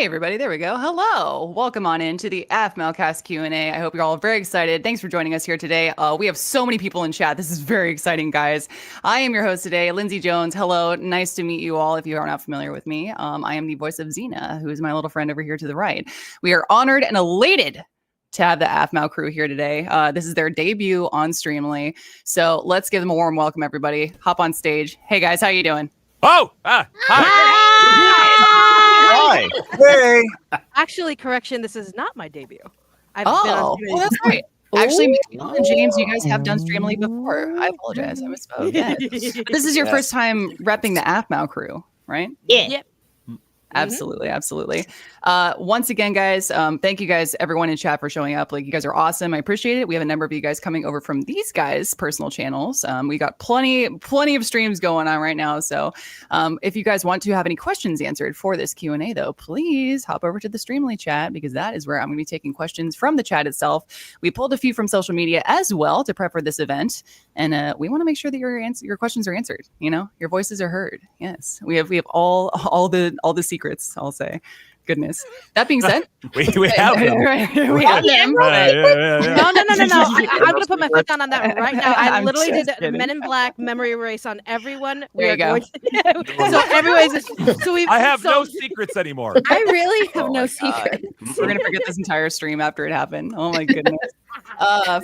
Hey, everybody. There we go. Hello. Welcome on into the VA Cast Q&A. I hope you're all very excited. Thanks for joining us here today. We have so many people in chat. This is very exciting, guys. I am your host today, Lindsay Jones. Hello. Nice to meet you all. If you are not familiar with me, I am the voice of Xena, who is my little friend over here to the right. We are honored and elated to have the AFMAO crew here today. This is their debut on Streamily. So let's give them a warm welcome, everybody. Hop on stage. Hey, guys. How you doing? Oh! Hi! Hi. Hey. Actually, correction, this is not my debut. I've Oh, been on well, Streamily that's before. right. Actually, Michael and James, you guys have done Streamily before. I apologize. I misspoke. Yes. This is your first time repping the AFMAO crew, right? Yeah. Yep. Absolutely, absolutely. Once again, guys, thank you guys, everyone in chat for showing up. Like, you guys are awesome. I appreciate it. We have a number of you guys coming over from these guys' personal channels. We got plenty of streams going on right now. So if you guys want to have any questions answered for this Q&A, though, please hop over to the Streamily chat, because that is where I'm going to be taking questions from the chat itself. We pulled a few from social media as well to prep for this event. And we want to make sure that your questions are answered. You know, your voices are heard. Yes, we have all the secrets, I'll say. Goodness. That being said, we have them. We have them. No. I'm going to put my foot down on that right now. I literally did Men in Black memory erase on everyone. There you go. So everybody's. I have no secrets anymore. I really have no secret. We're going to forget this entire stream after it happened. Oh my goodness.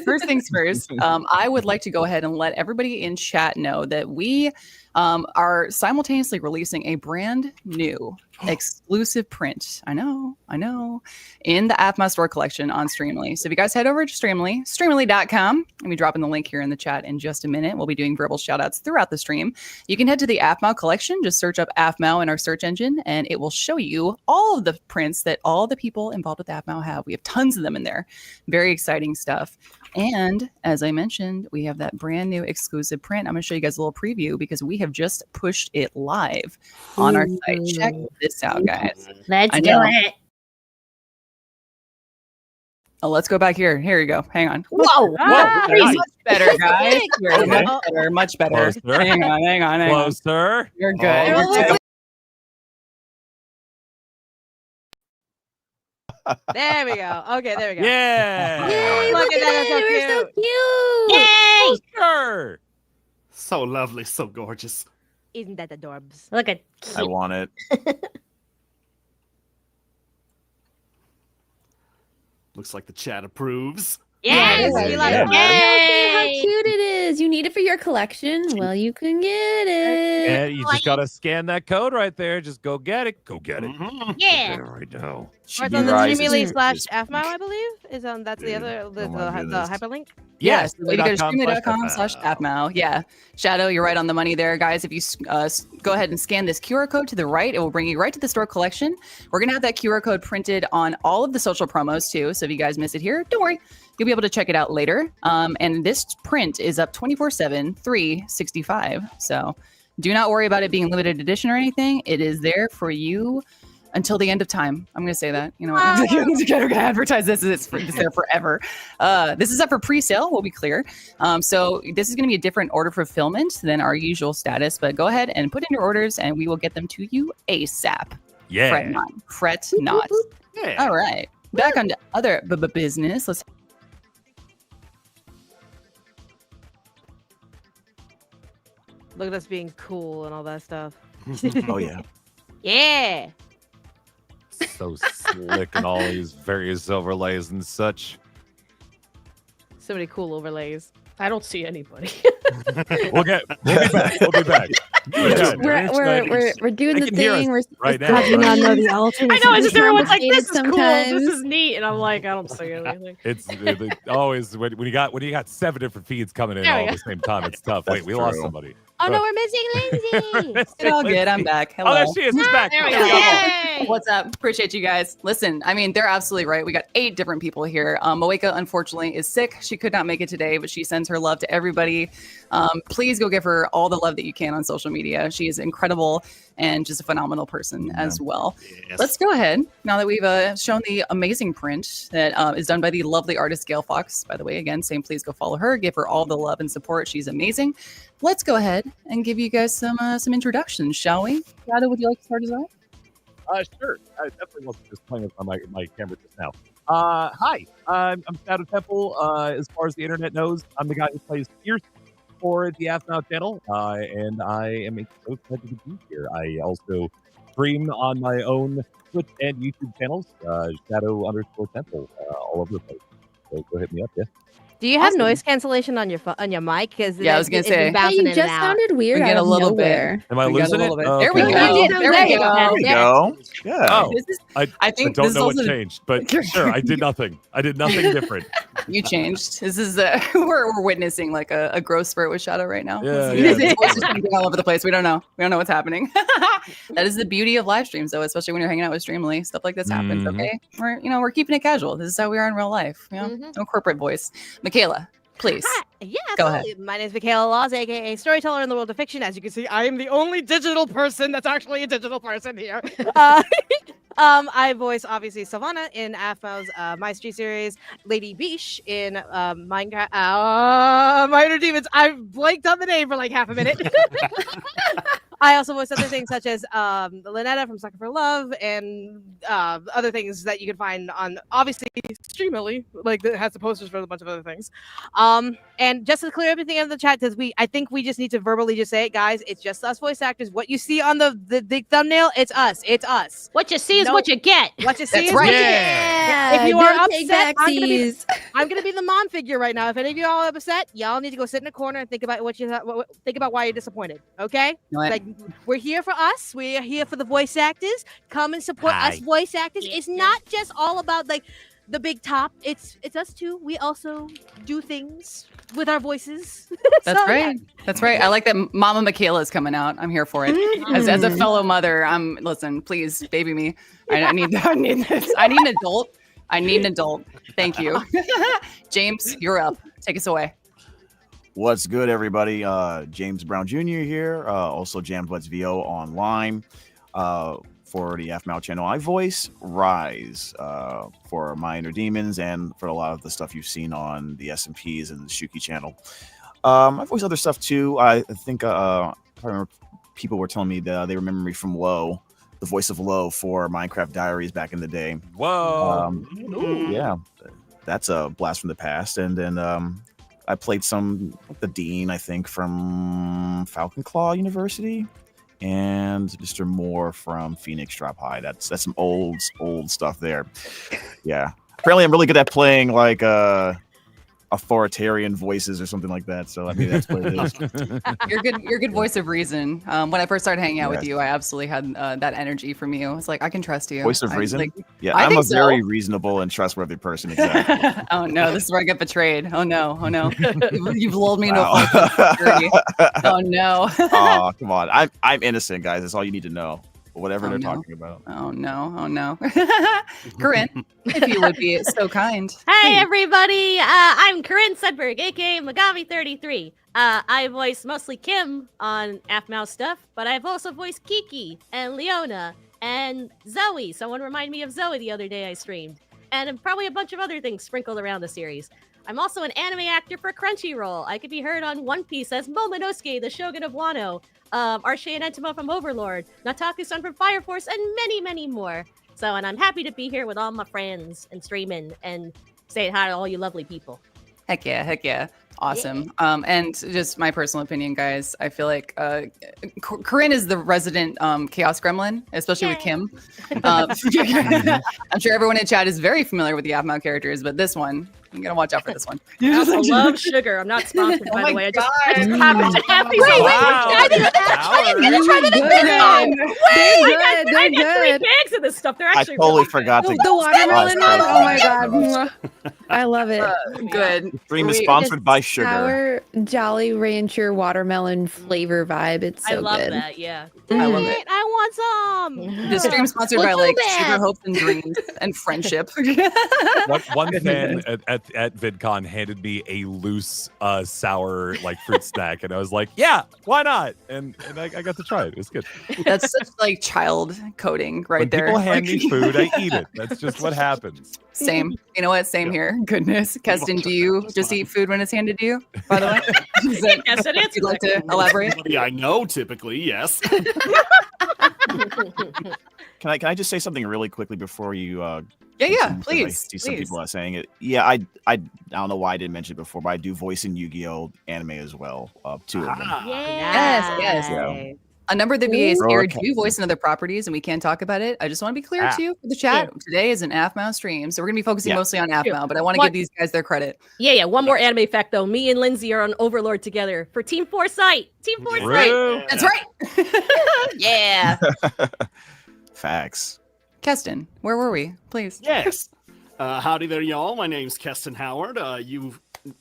First things first, I would like to go ahead and let everybody in chat know that we are simultaneously releasing a brand new exclusive print. I know, in the AFMAO store collection on Streamily. So if you guys head over to Streamily, streamily.com, and we dropping the link here in the chat in just a minute. We'll be doing verbal shout outs throughout the stream. You can head to the AFMAO collection, just search up AFMAO in our search engine, and it will show you all of the prints that all the people involved with AFMAO have. We have tons of them in there. Very exciting stuff. And as I mentioned, we have that brand new exclusive print. I'm going to show you guys a little preview because we have just pushed it live on our site. Check this out, guys. Let's do it. Oh, let's go back here. Here you go. Hang on. Whoa. Much better, guys. You're much better. Closer. Hang on. Closer. You're good. Oh, You're good. There we go. Okay, there we go. Yeah. Yay, Look at that, We're that's so cute. Yay. Sure. So lovely, so gorgeous. Isn't that adorbs? Look at I want it. Looks like the chat approves. Yes, Yeah, we love yeah, it. man. How cute it is. You need it for your collection. Well, you can get it. And you just gotta scan that code right there. Just go get it. Go get it. Mhm. Yeah. Right now. Or it's on the Rises Streamily is- /AFMAO, I believe. Is on that's the other the hyperlink. Yes, you go to streamily.com/AFMAO. streamily.com/AFMAO. Yeah. Shadow, you're right on the money there, guys. If you go ahead and scan this QR code to the right, it will bring you right to the store collection. We're going to have that QR code printed on all of the social promos too. So if you guys miss it here, don't worry. You'll be able to check it out later. And this print is up 24/7, 365. So do not worry about it being limited edition or anything. It is there for you until the end of time. I'm going to say that. You know, I'm going to advertise this. It's there forever. This is up for pre-sale. We'll be clear. So this is going to be a different order fulfillment than our usual status. But go ahead and put in your orders, and we will get them to you ASAP. Yeah. Fret not. Fret not. Yeah. All right. Back on to other business. Let's. Look at us being cool and all that stuff. Oh yeah. Yeah. So slick and all these various overlays and such. So many cool overlays. I don't see anybody. We'll be back. We'll be back. We're doing I the can hear us thing. We're right now. how do you not know the alternate? I know, it's just everyone's like, this is sometimes. cool, this is neat, and I'm like, I don't see anything. It's always when you got 7 different feeds coming in There we all at go. the same time. It's tough. That's Wait, we lost true. somebody. Oh no, we're missing Lindsay. It's all good. I'm back. Hello. Oh, there she is. She's back. There we go. There we go. Yay! What's up? Appreciate you guys. Listen, I mean, they're absolutely right. We got 8 different people here. Moeka, unfortunately, is sick. She could not make it today, but she sends her love to everybody. Please go give her all the love that you can on social media. She is incredible and just a phenomenal person as well. Yes. Let's go ahead. Now that we've shown the amazing print that is done by the lovely artist Gail Fox, by the way, again, same, please go follow her. Give her all the love and support. She's amazing. Let's go ahead and give you guys some introductions, shall we? Shadow, would you like to start us off? Sure. I definitely wasn't just playing with my camera just now. Hi. I'm Shadow Temple. As far as the internet knows, I'm the guy who plays Fierce for the AFNOW channel, and I am so excited to be here. I also stream on my own Twitch and YouTube channels, Shadow_Temple, all over the place. So go hit me up, yeah. Do you have noise cancellation on your mic? Because Yeah, I was gonna say. Yeah, you just sounded weird. We get out a of little nowhere. bit. Am I We got a losing it? little bit. Oh, There we okay. go. There There we you go. go. There we go. Yeah. Oh, This is, I think don't this know is what also- changed, but sure, I did nothing. I did nothing different. You changed. This is we're witnessing like a growth spurt with Shadow right now. Yeah, His yeah. voice is kind of going all over the place. We don't know. We don't know what's happening. That is the beauty of live streams, though, especially when you're hanging out with Streamily. Stuff like this happens. Mhm. Okay, we're keeping it casual. This is how we are in real life. No corporate voice. Michaela, please. Hi. Yeah, Go ahead. absolutely. My name is Michaela Laws, aka Storyteller in the World of Fiction. As you can see, I am the only digital person that's actually a digital person here. I voice obviously Savannah in AFMO's My Street series, Lady Beesh in Minecraft. Minor Demons. I blanked on the name for like half a minute. I also voice other things such as Lynetta from Sucker for Love and other things that you can find on obviously Streamily, like that has the posters for a bunch of other things. And just to clear everything in the chat, because I think we just need to verbally just say it, guys. It's just us voice actors. What you see on the big thumbnail, it's us. It's us. What you see is No. what you get. What you see That's is right. what you get. Yeah. If you are don't take upset, backsies. I'm gonna be the mom figure right now. If any of you all are upset, y'all need to go sit in a corner and think about think about why you're disappointed. Okay? You know what? Like we're here for us. We're here for the voice actors. Come and support us Hi. voice actors. Yeah, It's yeah. not just all about like the big top. It's us too. We also do things with our voices. That's So, yeah. right. That's right. I like that Mama Michaela is coming out. I'm here for it. As a fellow mother, listen, please baby me. I need this. I need an adult. I need an adult. Thank you. James, you're up. Take us away. What's good, everybody? James Brown Jr. here. Also, Jambuds VO online for the AFMOW channel. I voice Rise for Minor Demons and for a lot of the stuff you've seen on the SMPs and the Shuki channel. I voice other stuff too. I think I remember people were telling me that they remember me from Low, the voice of Low for Minecraft Diaries back in the day. Whoa. Yeah, that's a blast from the past. And then I played the Dean, I think, from Falcon Claw University, and Mr. Moore from Phoenix Drop High. That's some old stuff there. Yeah. Apparently, I'm really good at playing like authoritarian voices or something like that. So I mean, that's what it is. You're good. You're a good voice of reason. When I first started hanging out with Yes. you, I absolutely had that energy from you. It's like I can trust you. Voice of I- reason? like- Yeah, I I'm think a very so. reasonable and trustworthy person. Exactly. Oh no, this is where I get betrayed. Oh no, oh no. You've lulled me into a Wow. false sense of security. Oh no. Oh, come on. I'm innocent, guys. That's all you need to know. Whatever Oh, they're no. talking about. Oh no, oh no. Corinne, if you would be so kind. Hey everybody, I'm Corinne Sudberg, aka Magami33. I voice mostly Kim on AFMOW stuff, but I've also voiced Kiki and Leona and Zoe. Someone reminded me of Zoe the other day I streamed. And probably a bunch of other things sprinkled around the series. I'm also an anime actor for Crunchyroll. I could be heard on One Piece as Momonosuke, the Shogun of Wano, Archie and Entama from Overlord, Nataku-san from Fire Force, and many, many more. So, and I'm happy to be here with all my friends and streaming and saying hi to all you lovely people. Heck yeah. Awesome. And just my personal opinion, guys, I feel like Corinne is the resident chaos gremlin, especially with Kim. I'm sure everyone in chat is very familiar with the AFMOW characters, but this one, you gotta watch out for this one. I also love sugar. I'm not sponsored, by my the way. I just God. happen to have these. Wow. I get 3 They're good. bags of this stuff. They're I actually totally really good. forgot to. The watermelon Oh, one? Oh my sorry. god. I love it. Good. Stream is We- sponsored by sugar. Sour Jolly Rancher watermelon flavor vibe. It's so I love good. that. Yeah. I love Dang it. I want some. The stream sponsored by Look like so Sugar bad. Hopes and Dreams and Friendship. One fan at VidCon handed me a loose sour like fruit snack, and I was like, "Yeah, why not?" And I got to try it. It was good. That's such like child coding right When there. people hand Like- me food, I eat it. That's just what happens. Same. You know what? Same here. Goodness. Keston, do you just eat food when it's handed to you, by the way? Is it- Yes, it is. You'd like to elaborate? I know, typically, yes. Can I just say something really quickly before you Yeah, continue? 'Cause I please, see some please. people are saying it. Yeah, I don't know why I didn't mention it before, but I do voice in Yu-Gi-Oh anime as well. 2 of them. Ah, Yes. Yeah. A number of the VAs Throw here a do voice in other properties, and we can't talk about it. I just want to be clear too for the chat. Today is an AFMAO stream, so we're gonna be focusing Yeah. mostly on AFMAO, but I want to give these guys their credit. Yeah. One more anime fact though. Me and Lindsay are on Overlord together for Team Foresight. Team Foresight. True. That's right. Yeah. Facts. Keston, where were we? Please. yes. Howdy there, y'all. My name's Keston Howard. You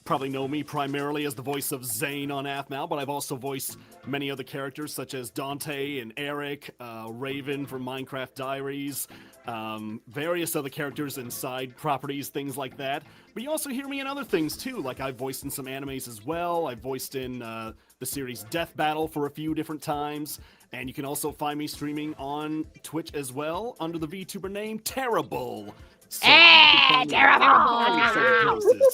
probably know me primarily as the voice of Zane on AFMAO, but I've also voiced many other characters such as Dante and Eric, Raven from Minecraft Diaries, various other characters in side properties, things like that. But you also hear me in other things too, like I've voiced in some animes as well. I've voiced in the series Death Battle for a few different times, and you can also find me streaming on Twitch as well under the VTuber name Terrible. So Terrible!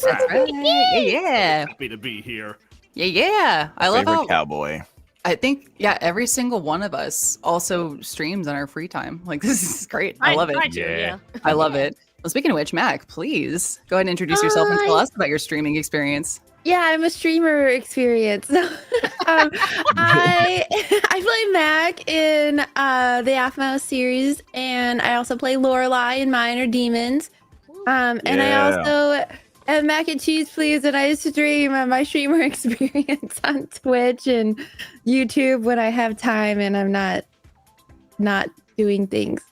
That's right. Yeah. Happy to be here. Yeah. I love Favorite how cowboy. I think every single one of us also streams on our free time. Like this is great. I love it. Yeah. I love it. Well, speaking of which, Mac, please go ahead and introduce yourself and tell us about your streaming experience. Yeah, I'm a streamer experience. I play Mac in the AFMAO series, and I also play Lorelai in Minor Demons. And I also am Mac and Cheese Please, and I stream my streamer experience on Twitch and YouTube when I have time and I'm not doing things.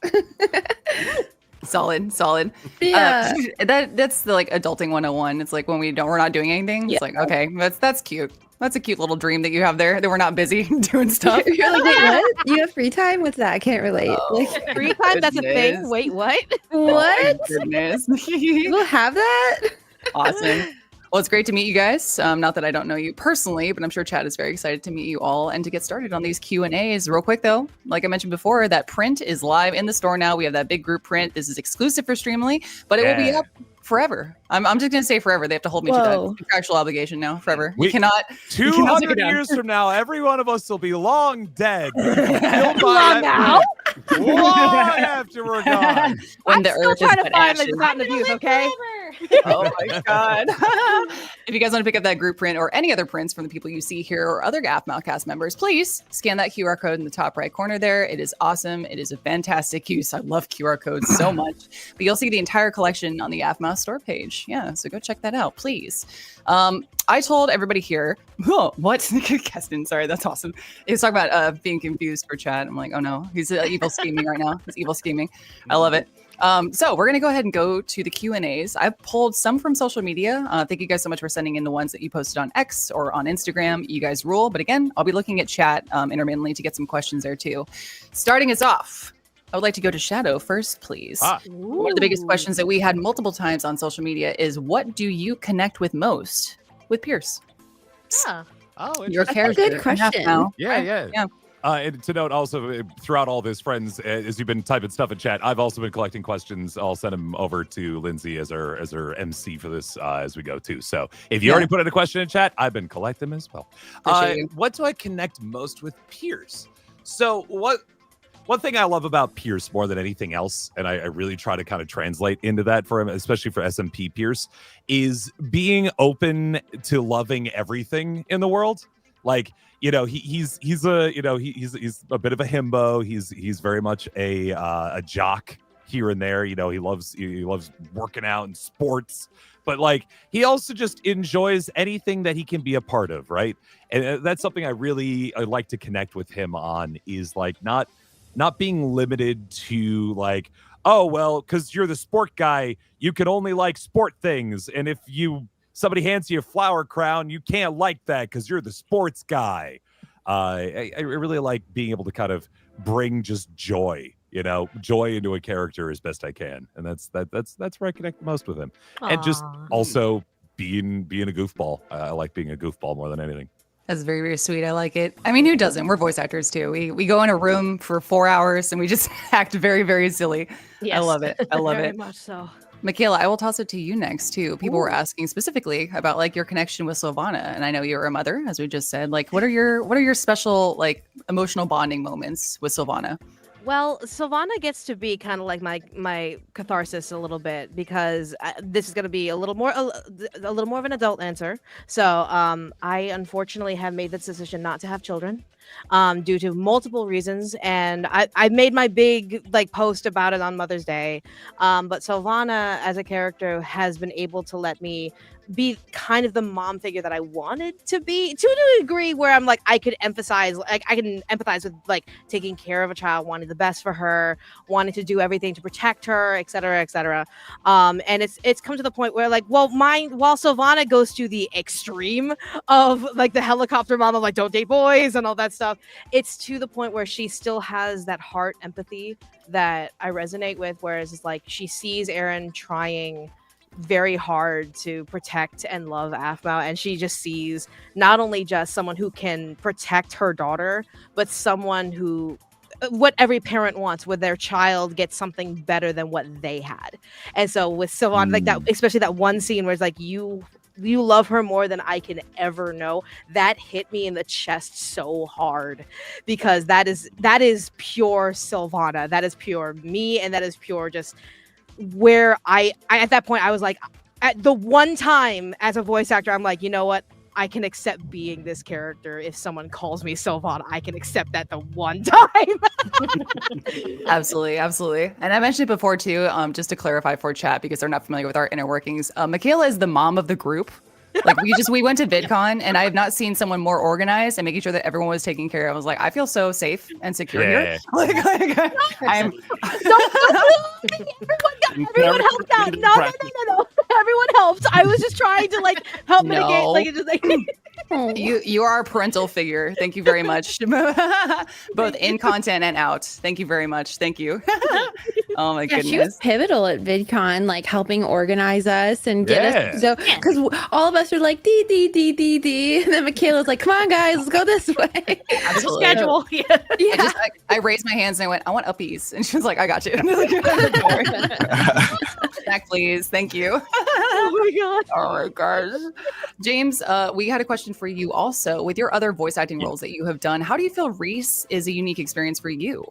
Solid. Yeah. That's the like adulting 101. It's like when we're not doing anything. It's like, okay, that's cute. That's a cute little dream that you have there, that we're not busy doing stuff. You're like, wait, what? You have free time? What's that? I can't relate. Like, Free time? That's a thing. Goodness. Wait, what? what? Goodness. People have that? Awesome. Well, it's great to meet you guys. Not that I don't know you personally, but I'm sure Chad is very excited to meet you all and to get started on these Q&As. Real quick, though, like I mentioned before, that print is live in the store now. We have that big group print. This is exclusive for Streamily, but it will be up forever. I'm just going to say forever. They have to hold me to that contractual obligation now, forever. You cannot. 200 years from now, every one of us will be long dead. Long now? Long after we're gone. When I'm the still earth is trying to but find the ashes. gotten views, okay? Oh my god. If you guys want to pick up that group print or any other prints from the people you see here or other AFMAO cast members, please scan that QR code in the top right corner there. It is awesome. It is a fantastic use. I love QR codes so much. But you'll see the entire collection on the AFMAO store page. Yeah, so go check that out, please. I told everybody here, what? Keston, sorry, that's awesome. He was talking about being confused for chat. I'm like, oh no, he's evil scheming right now. He's evil scheming. I love it. So we're going to go ahead and go to the Q&As. I've pulled some from social media. Thank you guys so much for sending in the ones that you posted on X or on Instagram. You guys rule. But again, I'll be looking at chat intermittently to get some questions there too. Starting us off, I would like to go to Shadow first, please. One of the biggest questions that we had multiple times on social media is, what do you connect with most with Pierce? Yeah. Oh, Your That's a character. good question. Yeah. And to note also, throughout all this, friends, as you've been typing stuff in chat, I've also been collecting questions. I'll send them over to Lindsay as her MC for this as we go too. So if you already put in a question in chat, I've been collecting them as well. What do I connect most with Pierce? So one thing I love about Pierce more than anything else, and I really try to kind of translate into that for him, especially for SMP Pierce, is being open to loving everything in the world. Like, you know, he's a bit of a himbo. He's very much a jock here and there. You know, he loves working out and sports, but like he also just enjoys anything that he can be a part of, right? And that's something I like to connect with him on, is like not being limited to like, oh well, because you're the sport guy, you can only like sport things, and if somebody hands you a flower crown, you can't like that because you're the sports guy. I really like being able to kind of bring just joy into a character as best I can, and that's where I connect the most with him. Aww. And just also being a goofball. I like being a goofball more than anything. That's very, very sweet. I like it. I mean, who doesn't? We're voice actors too. We go in a room for 4 hours and we just act very, very silly. Yes. I love it. I love Very it. much so. Michaela, I will toss it to you next too. People were asking specifically about like your connection with Sylvana, and I know you're a mother, as we just said. Like, what are your special like emotional bonding moments with Sylvana? Well, Sylvana gets to be kind of like my catharsis a little bit because this is going to be a little more of an adult answer. So, I unfortunately have made the decision not to have children, due to multiple reasons, and I made my big like post about it on Mother's Day. But Sylvana, as a character, has been able to let me be kind of the mom figure that I wanted to be, to a degree where I'm like I can empathize with like taking care of a child, wanting the best for her, wanting to do everything to protect her, etc., etc. And it's come to the point where like, while Sylvana goes to the extreme of like the helicopter mom of like don't date boys and all that stuff, it's to the point where she still has that heart empathy that I resonate with, whereas it's like she sees Aaron trying very hard to protect and love Aphmau, and she just sees not only just someone who can protect her daughter, but someone who, what every parent wants, where their child gets something better than what they had. And so with Sylvana, like that, especially that one scene where it's like you love her more than I can ever know, that hit me in the chest so hard, because that is pure Sylvana, that is pure me, and that is pure just where I at that point I was like, at the one time as a voice actor, I'm like, you know what, I can accept being this character. If someone calls me Sylvana, I can accept that the one time. Absolutely. And I mentioned it before too, just to clarify for chat, because they're not familiar with our inner workings. Michaela is the mom of the group. Like we went to VidCon, and I have not seen someone more organized and making sure that everyone was taken care of. I was like, I feel so safe and secure here. Like I'm. Everyone helped out. No. Everyone helped. I was just trying to like help mitigate. Like it just like. You are a parental figure. Thank you very much, both in content and out. Thank you very much. Thank you. Oh my goodness. She was pivotal at VidCon, like helping organize us and get us. So because all of us are like D, and then Michaela's like, "Come on, guys, let's go this way." Absolutely. Schedule. Yeah. I raised my hands and I went, "I want uppies," and she was like, "I got you." Back, please. Thank you. Oh my god. All right, guys. James, we had a question for you also. With your other voice acting roles that you have done, how do you feel Reese is a unique experience for you?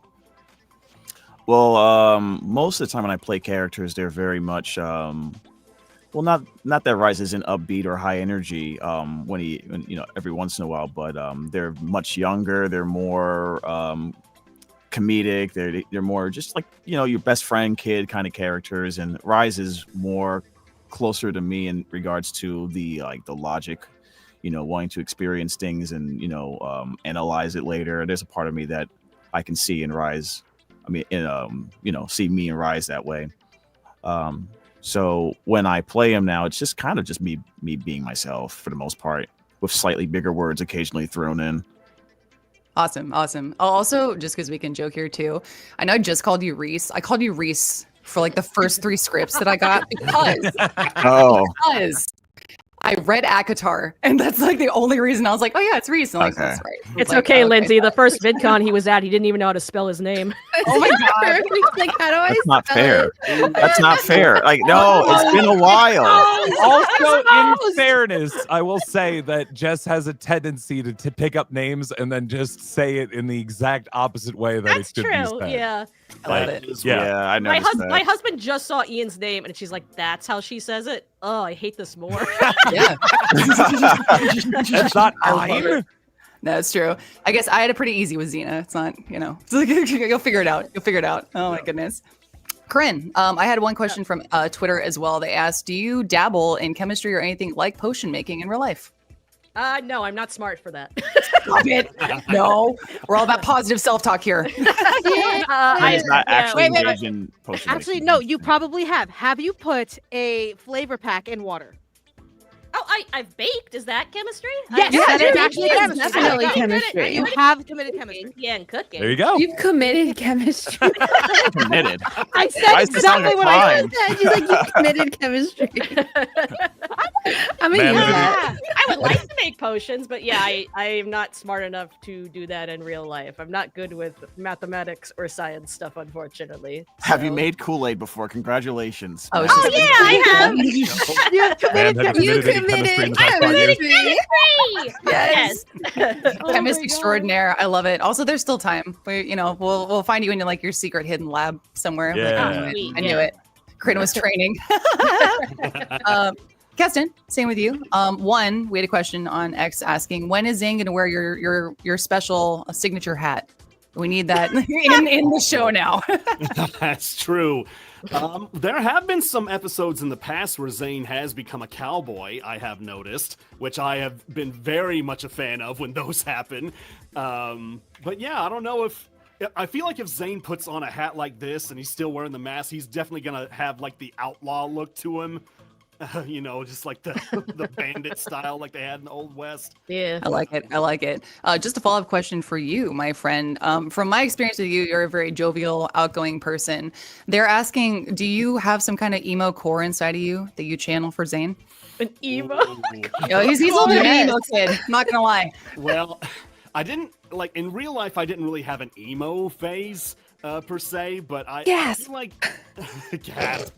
Well, most of the time when I play characters, they're very much well, not that Rise isn't upbeat or high energy when you know, every once in a while, but they're much younger, they're more comedic, they're more just like, you know, your best friend kid kind of characters, and Rise is more closer to me in regards to the logic, you know, wanting to experience things and, you know, analyze it later. There's a part of me that I can see in Rise. I mean, you know, see me and Rise that way. So when I play him now, it's just kind of just me being myself for the most part, with slightly bigger words occasionally thrown in. Awesome. Also, just because we can joke here too, I know I just called you Reese. I called you Reese for like the first 3 scripts that I got because I read Akatar, and that's like the only reason I was like, oh yeah, it's Reese. And like, that's right. It's like, okay, Lindsay. The first VidCon he was at, he didn't even know how to spell his name. Oh my god! Like, how do I? That's not fair. That's not fair. Like, no, it's been a while. Also, in fairness, I will say that Jess has a tendency to pick up names and then just say it in the exact opposite way that it should be said. Yeah. I love it. Yeah, I know. My husband just saw Ian's name, and she's like, "That's how she says it." Oh, I hate this more. Yeah. That's not mine. That's true. I guess I had it pretty easy with Xena. It's not, you know, you'll figure it out. Oh my goodness. Corinne, I had one question from Twitter as well. They asked, do you dabble in chemistry or anything like potion making in real life? No, I'm not smart for that. Stop it. No, we're all about positive self-talk here. He's not actually engaged in potion Actually, making. no, you probably have. Have you put a flavor pack in water? Oh, I've baked. Is that chemistry? Yes, that is actually chemistry. Definitely chemistry. You have committed chemistry. Yeah, and cooking. There you go. You've committed chemistry. Committed. I said exactly what I said. She's like, you committed chemistry. I'm gonna use that. I would like to make potions, but yeah, I am not smart enough to do that in real life. I'm not good with mathematics or science stuff, unfortunately. Have you so- made Kool-Aid before? Congratulations. Oh, man. she's- yeah, I have. Man, have You any chemistry in the past 5 years? Chemistry! Yes. Oh Chemist my extraordinaire. I love it. Also, there's still time. We'll find you in like your secret hidden lab somewhere. Like, Yeah. I knew it. Sweet, I knew yeah. it. Corinne was training. Keston, same with you. One, we had a question on X asking, when is Zane going to wear your special signature hat? We need that in the show now. That's true. There have been some episodes in the past where Zane has become a cowboy, I have noticed, which I have been very much a fan of when those happen. But yeah, I don't know if... I feel like if Zane puts on a hat like this and he's still wearing the mask, he's definitely going to have like the outlaw look to him. Just like the bandit style like they had in the Old West. Yeah. I like it. Just a follow-up question for you, my friend. From my experience with you, you're a very jovial, outgoing person. They're asking, do you have some kind of emo core inside of you that you channel for Zane? An emo? He's a little bit of an Yes. emo kid, not gonna lie. Well, I didn't like in real life. I didn't really have an emo phase per se, but I Yes. feel like cat.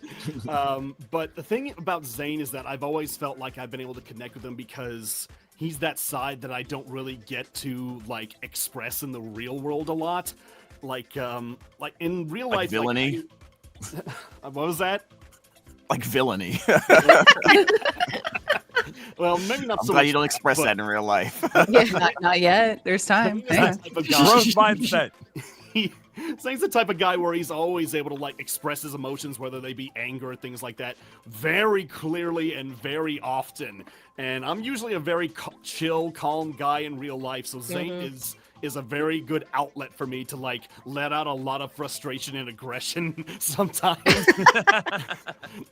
But the thing about Zane is that I've always felt like I've been able to connect with him because he's that side that I don't really get to like express in the real world a lot. Like in real Like life, villainy? what was that? Like villainy. Well, maybe not I'm so glad much you don't express but that in real life. Not yet. There's time. Zane's Yeah. the type of guy- Growth mindset. Zane's the type of guy where he's always able to like express his emotions, whether they be anger or things like that, very clearly and very often. And I'm usually a very chill, calm guy in real life, so Zane is a very good outlet for me to like let out a lot of frustration and aggression sometimes.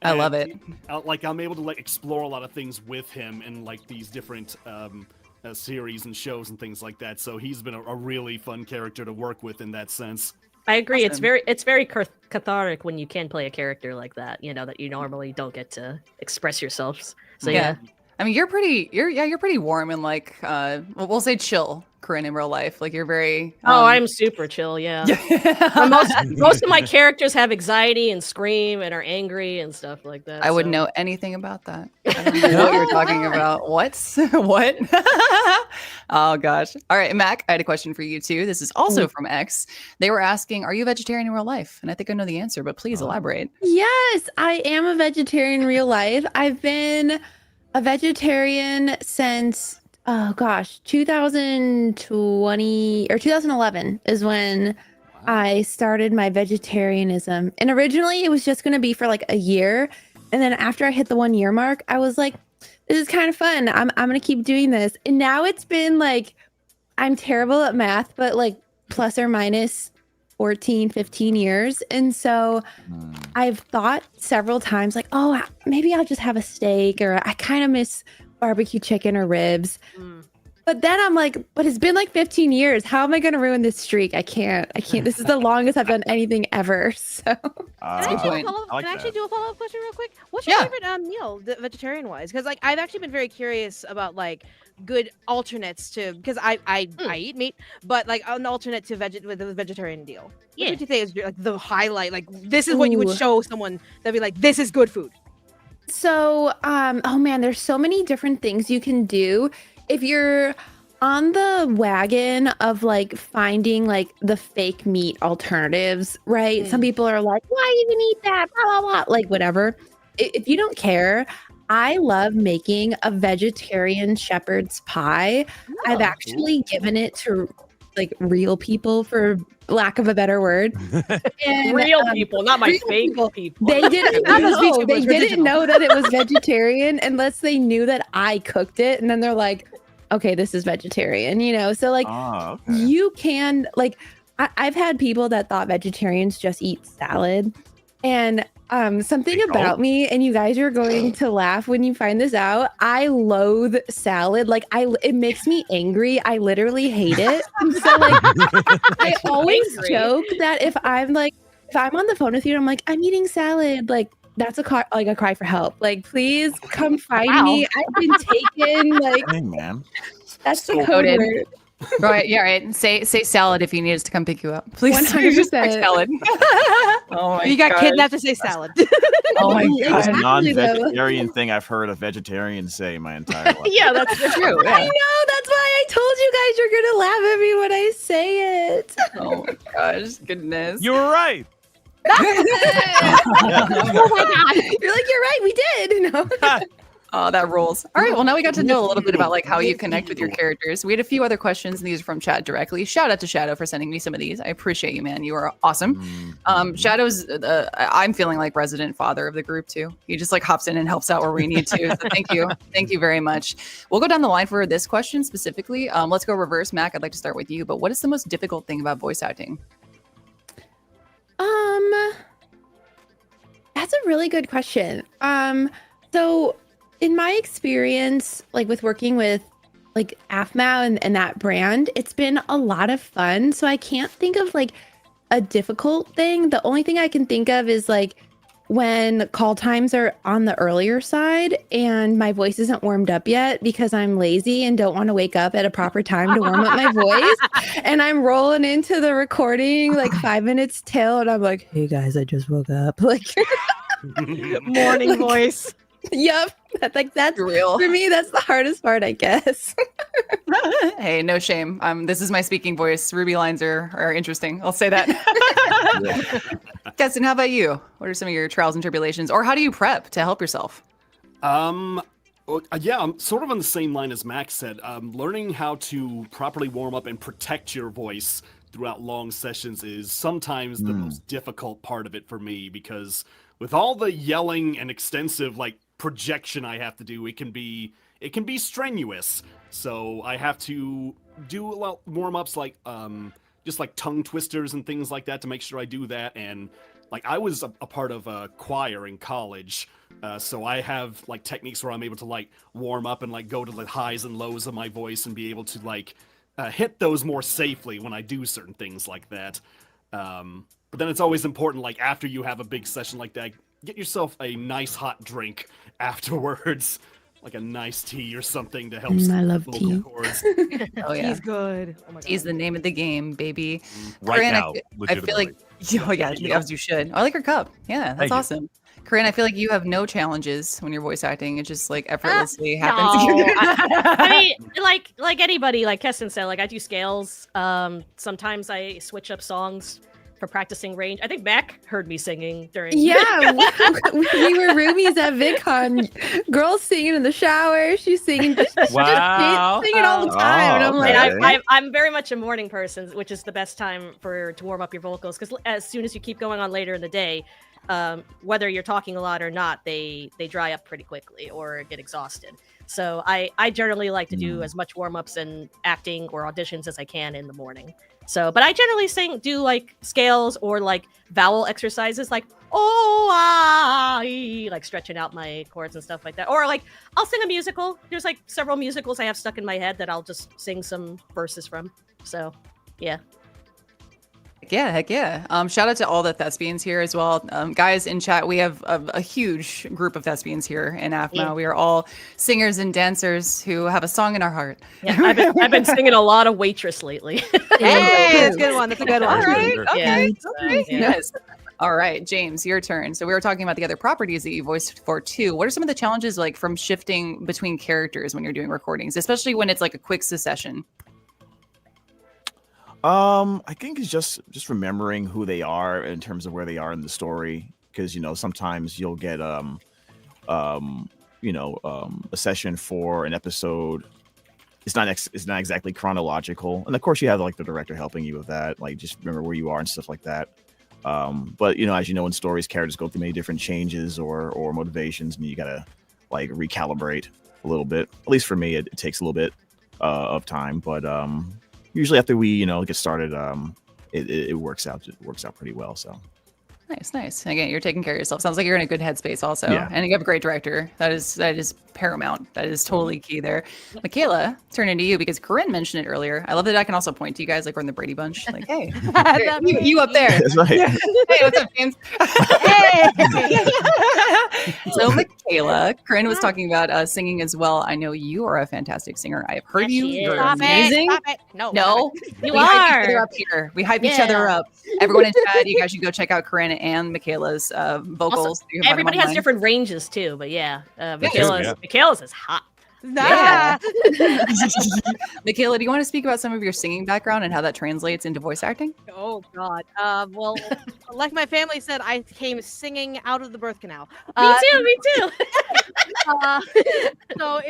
I love it. Like I'm able to like explore a lot of things with him in like these different series and shows and things like that. So he's been a really fun character to work with in that sense. I agree. Awesome. It's very cathartic when you can play a character like that, that you normally don't get to express yourselves. So yeah. I mean, you're pretty warm and like, we'll say chill, Corinne, in real life. Like you're very. I'm super chill. Yeah. But most of my characters have anxiety and scream and are angry and stuff like that. I wouldn't so- know anything about that. I don't know what you're talking about. What? What? Oh gosh. All right, Mac, I had a question for you too. This is also from X. They were asking, "Are you a vegetarian in real life?" And I think I know the answer, but please elaborate. Yes, I am a vegetarian in real life. I've been a vegetarian since 2020 or 2011 is when I started my vegetarianism. And originally it was just going to be for like a year. And then after I hit the 1 year mark, I was like, this is kind of fun. I'm going to keep doing this. And now it's been like, I'm terrible at math, but like plus or minus 14, 15 years. And so I've thought several times like, oh, maybe I'll just have a steak, or I kind of miss barbecue chicken or ribs. But then I'm like, but it's been like 15 years. How am I going to ruin this streak? I can't. This is the longest I've done anything ever. So Can I Good point. actually do a follow-up question real quick? What's your Yeah. favorite meal, vegetarian wise? Because like I've actually been very curious about like good alternates to, because I eat meat, but like an alternate to with a vegetarian deal. Yeah. What would you think is like the highlight? Like this is what you would Ooh. show someone that'd be like, this is good food. So, oh man, there's so many different things you can do. If you're on the wagon of like finding like the fake meat alternatives, right? Some people are like, why even eat that? Blah, blah, blah. Like whatever. If you don't care, I love making a vegetarian shepherd's pie. I've actually given it to like real people, for lack of a better word. And, Real people, not my real fake people. people. They didn't Not those know. VTubers, They we're didn't digital. know that it was vegetarian unless they knew that I cooked it. And then they're like, okay, this is vegetarian, So like Okay. you can like I've had people that thought vegetarians just eat salad. And something There you go. about me, and you guys are going to laugh when you find this out, I loathe salad. Like it makes me angry. I literally hate it. And so like I always Angry. joke that if I'm on the phone with you and I'm like, I'm eating salad, like that's a cry for help. Like, please come find Wow. me. I've been taken. Like, Hey, man. that's the So code noted. word. Right, yeah, right. Say salad if he needs to come pick you up. Please 100%. just pick salad. Oh my You got gosh. kidnapped to say salad. Oh my Like, god. actually, Non-vegetarian thing I've heard a vegetarian say my entire life. Yeah, that's True. I Yeah. know. That's why I told you guys you're gonna laugh at me when I say it. Oh my gosh, goodness. You were right. Oh my god! You're like, you're right. We did. No. Oh, that rules. All right. Well, now we got to know a little bit about like how you connect with your characters. We had a few other questions, and these are from chat directly. Shout out to Shadow for sending me some of these. I appreciate you, man. You are awesome. Shadow's, I'm feeling like resident father of the group too. He just like hops in and helps out where we need to. So thank you very much. We'll go down the line for this question specifically. Let's go reverse. Mac, I'd like to start with you. But what is the most difficult thing about voice acting? That's a really good question. So in my experience, like with working with like AFMAO and that brand, it's been a lot of fun. So I can't think of like a difficult thing. The only thing I can think of is like when call times are on the earlier side and my voice isn't warmed up yet because I'm lazy and don't want to wake up at a proper time to warm up my voice. And I'm rolling into the recording like 5 minutes till, and I'm like, hey guys, I just woke up. Like, Morning voice. yep. That's Real. for me, that's the hardest part, I guess. Hey, no shame. This is my speaking voice. Ruby lines are interesting. I'll say that. Keston, how about you? What are some of your trials and tribulations, or how do you prep to help yourself? Well, yeah, I'm sort of on the same line as Max said. Learning how to properly warm up and protect your voice throughout long sessions is sometimes the most difficult part of it for me, because with all the yelling and extensive like projection I have to do, it can be strenuous. So I have to do a lot warm-ups like just like tongue twisters and things like that to make sure I do that. And like I was a part of a choir in college, so I have like techniques where I'm able to like warm up and like go to the highs and lows of my voice and be able to like hit those more safely when I do certain things like that. But then it's always important, like after you have a big session like that, get yourself a nice hot drink afterwards, like a nice tea or something to help. I love vocal tea. cords. Oh yeah, He's good. Oh my he's god. the name of the game, baby. Right Corinne, now, I feel like, oh yeah, as you should. I like your cup. Yeah, that's Thank you. awesome. Corinne, I feel like you have no challenges when you're voice acting. It just like effortlessly happens. No, I mean, like anybody, like Keston said, like I do scales. Sometimes I switch up songs for practicing range. I think Mac heard me singing during. Yeah, we were roomies at VidCon. Girls singing in the shower. She's singing. Wow. Singing all the time. And I'm Oh, like, okay. I'm very much a morning person, which is the best time to warm up your vocals, because as soon as you keep going on later in the day, whether you're talking a lot or not, they dry up pretty quickly or get exhausted. So I generally like to do as much warm-ups and acting or auditions as I can in the morning. So, but I generally do like scales or like vowel exercises, like like stretching out my chords and stuff like that. Or like I'll sing a musical. There's like several musicals I have stuck in my head that I'll just sing some verses from. So, yeah. Heck yeah. Shout out to all the thespians here as well. Guys in chat, we have a huge group of thespians here in AFMA. Yeah. We are all singers and dancers who have a song in our heart. Yeah, I've been singing a lot of Waitress lately. Hey, that's a good one. That's a good All one. right. Sure. Okay. Yeah. Yes. All right, James, your turn. So we were talking about the other properties that you voiced for too. What are some of the challenges like from shifting between characters when you're doing recordings, especially when it's like a quick succession? I think it's just remembering who they are in terms of where they are in the story, because sometimes you'll get a session for an episode. It's not exactly chronological, and of course you have like the director helping you with that, like just remember where you are and stuff like that. But as you know, in stories, characters go through many different changes or motivations, and you gotta like recalibrate a little bit. At least for me, it takes a little bit of time, but usually after we get started, it works out pretty well. So Nice. Again, you're taking care of yourself. Sounds like you're in a good headspace also. Yeah. And you have a great director. That is paramount. That is totally key there. Michaela, turn into you because Corinne mentioned it earlier. I love that I can also point to you guys like we're in the Brady Bunch. Like, hey, you up there. That's right. Hey, what's up, James? Hey! So, Michaela, Corinne was talking about singing as well. I know you are a fantastic singer. I've heard Yes, you. she You're is. Stop amazing. it! Stop it! No, No, You we hype each are. other up here. We hype each Yeah. other up. Everyone in chat, you guys should go check out Corinne and Michaela's vocals. Also, You can find them everybody has online. different ranges too, but yeah, Michaela's- Michaela's Michaela's is hot. Nah. Michaela, do you want to speak about some of your singing background and how that translates into voice acting? Oh God. Well, like my family said, I came singing out of the birth canal. Me too. Me too. So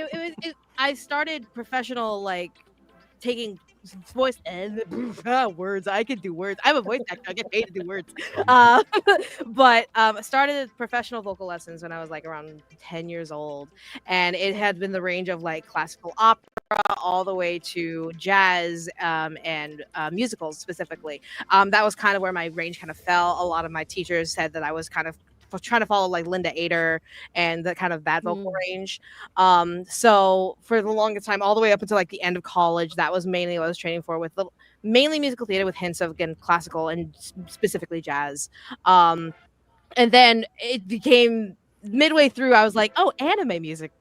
I started professional like taking voice words. I can do words. I'm a voice actor. I get paid to do words. But started professional vocal lessons when I was like around 10 years old, and it had been the range of like classical opera all the way to jazz and musicals specifically. That was kind of where my range kind of fell. A lot of my teachers said that I was kind of trying to follow like Linda Ader and the kind of that vocal range. So for the longest time, all the way up until like the end of college, that was mainly what I was training for, with mainly musical theater with hints of again classical and specifically jazz. And then it became midway through, I was like, oh, anime music.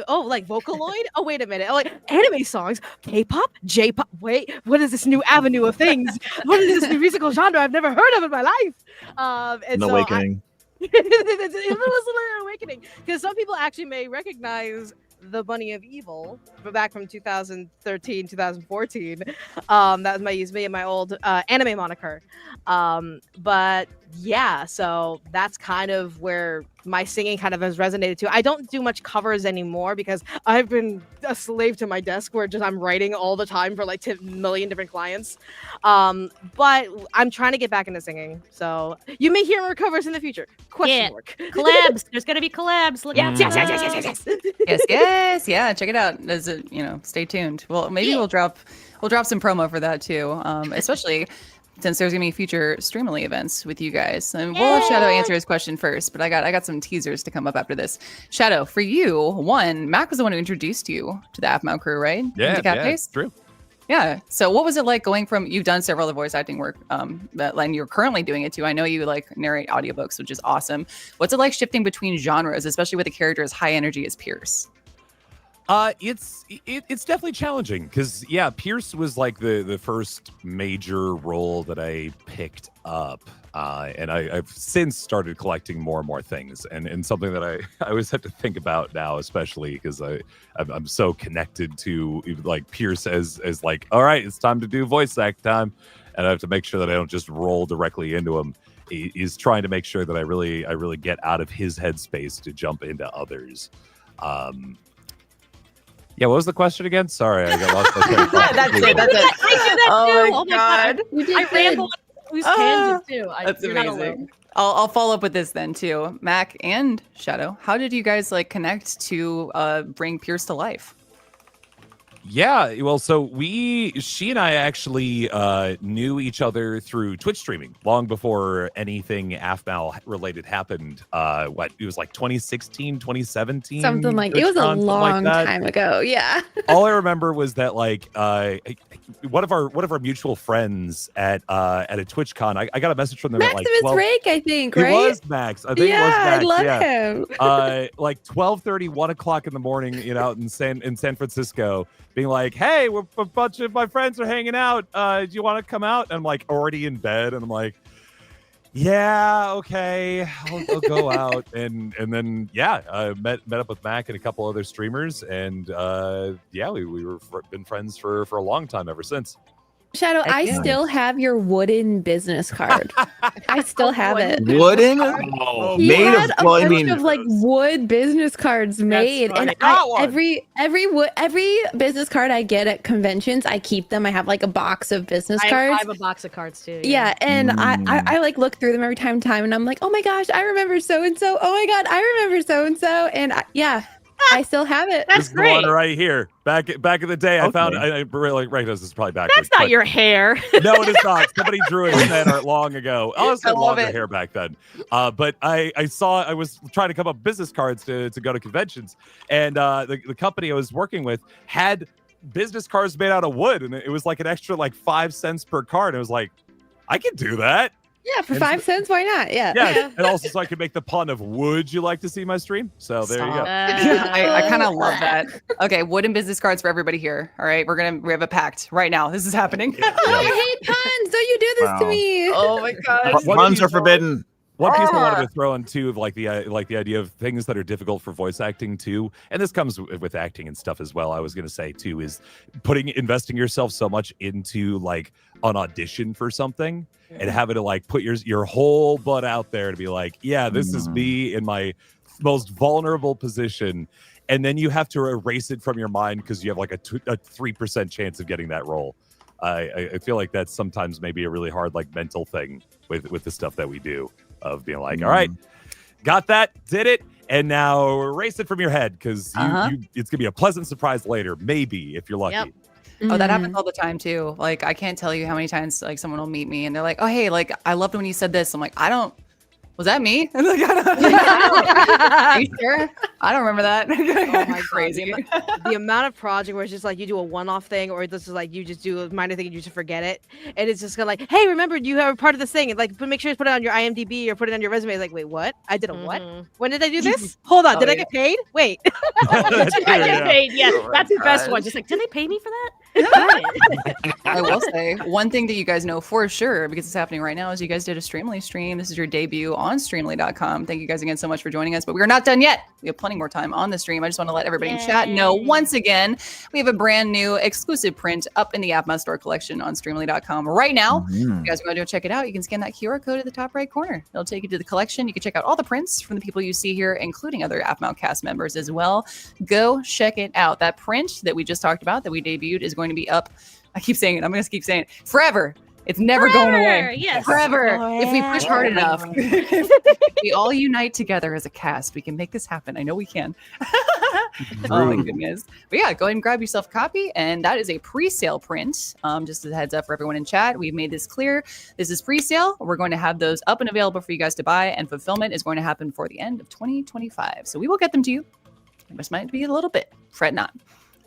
Oh, like Vocaloid? Oh, wait a minute. Oh, like anime songs, K-pop, J-pop. Wait, what is this new avenue of things? What is this new musical genre I've never heard of in my life? And An so awakening. it was an awakening, because some people actually may recognize the Bunny of Evil back from 2013, 2014. That was me and my old anime moniker. But yeah, so that's kind of where my singing kind of has resonated to. I don't do much covers anymore because I've been a slave to my desk where just I'm writing all the time for like 10 million different clients. But I'm trying to get back into singing. So you may hear more covers in the future. Question mark. Collabs. There's gonna be collabs. Look out. Yes. Yeah, check it out. As a, stay tuned. Well, maybe we'll drop some promo for that too. Especially since there's gonna be future Streamily events with you guys. And we'll have Shadow answer his question first, but I got some teasers to come up after this. Shadow, for you, Mac was the one who introduced you to the AFMAO crew, right? Yeah, It's true. Yeah. So what was it like going from, you've done several of the voice acting work, and you're currently doing it too. I know you like narrate audiobooks, which is awesome. What's it like shifting between genres, especially with a character as high energy as Pierce? It's definitely challenging because Pierce was like the first major role that I picked up, and I've since started collecting more and more things, and something that I always have to think about now, especially because I'm so connected to like Pierce as like, all right, it's time to do voice act time, and I have to make sure that I don't just roll directly into him. He's trying to make sure that I really get out of his headspace to jump into others. Yeah, what was the question again? Sorry, I got lost. That's it. I do that too. Oh my God. I ramble loose tangents too. That's you're not amazing. alone. I'll follow up with this then too. Mac and Shadow, how did you guys like connect to bring Pierce to life? Yeah, well, so she and I actually knew each other through Twitch streaming long before anything AFMAO related happened. It was like 2016, 2017? Something like it was a long time ago. Yeah. All I remember was that like one of our mutual friends at a TwitchCon, I got a message from them at like Maximus 12, Rake, I think, right? It was Max. I think it was Max. I love him. Like 12:30, 1 o'clock in the morning, out in San Francisco, being like, hey, a bunch of my friends are hanging out. Do you want to come out? And I'm like already in bed, and I'm like, yeah, okay, I'll go out. And then I met up with Mac and a couple other streamers, and we were been friends for a long time ever since. Shadow, I still have your wooden business card. I still have it. Wooden? He Made had of, well, a I bunch mean, of like wood business cards made, funny. and every business card I get at conventions, I keep them. I have like a box of business I cards. have a box of cards too. Yeah, and I like look through them every time, and I'm like, oh my gosh, I remember so and so. Oh my god, I remember so and so, and yeah. I still have it. That's This is the one great. right here. Back in the day, I found. Okay. I really recognize this is probably backwards. That's not but- your hair. No, it is not. Somebody drew it in that art long ago. I also I had love longer it. hair back then. But I was trying to come up with business cards to go to conventions, and the company I was working with had business cards made out of wood, and it was like an extra like 5 cents per card. It was like, I can do that. Yeah, for And 5 cents, why not? Yeah. Yeah, and also so I could make the pun of would you like to see my stream? So there you go. I kind of love that. Okay, wooden business cards for everybody here. All right, we have a pact right now. This is happening. I hate puns. Don't you do this to Wow. me? Oh my god. Puns are forbidden. One piece I wanted Ah. to throw in too, of like the idea of things that are difficult for voice acting too, and this comes with acting and stuff as well. I was going to say too is investing yourself so much into like an audition for something and having to like put your whole butt out there to be like, yeah, this is me in my most vulnerable position, and then you have to erase it from your mind because you have like a 3% chance of getting that role. I feel like that's sometimes maybe a really hard like mental thing with the stuff that we do. Of being like, all right, got that, did it, and now erase it from your head because it's gonna be a pleasant surprise later, maybe if you're lucky. Yep. Oh, that happens all the time too. Like I can't tell you how many times like someone will meet me and they're like, "Oh, hey, like I loved when you said this." I'm like, "I don't. Was that me?" I'm like, "I don't." Are you sure? I don't remember that. Oh my Crazy. God. The amount of project where it's just like you do a one-off thing, or this is like you just do a minor thing and you just forget it, and it's just kind of like, hey, remember you have a part of this thing, and like make sure to put it on your IMDb or put it on your resume. It's like, wait, what? I did a what? When did I do this? Hold on, Oh, did I yeah. get paid? Wait. That's true, I get yeah. paid. Yeah, Oh my that's the best gosh. one. Just like, did they pay me for that? I will say one thing that you guys know for sure because it's happening right now is you guys did a Streamily stream. This is your debut on Streamily.com. Thank you guys again so much for joining us. But we are not done yet. We have plenty more time on the stream. I just want to let everybody in chat know once again we have a brand new exclusive print up in the AppMouse store collection on Streamily.com right now. If you guys want to go check it out, you can scan that QR code at the top right corner. It'll take you to the collection. You can check out all the prints from the people you see here, including other AppMouse cast members as well. Go check it out. That print that we just talked about that we debuted is going to be up. I keep saying it. I'm going to keep saying it forever. It's never going away. Yes. Forever. If we push hard enough, if we all unite together as a cast, we can make this happen. I know we can. Oh my goodness. But yeah, go ahead and grab yourself a copy. And that is a pre-sale print. Just as a heads up for everyone in chat, we've made this clear. This is pre-sale. We're going to have those up and available for you guys to buy, and fulfillment is going to happen for the end of 2025. So we will get them to you. It just might be a little bit. Fret not.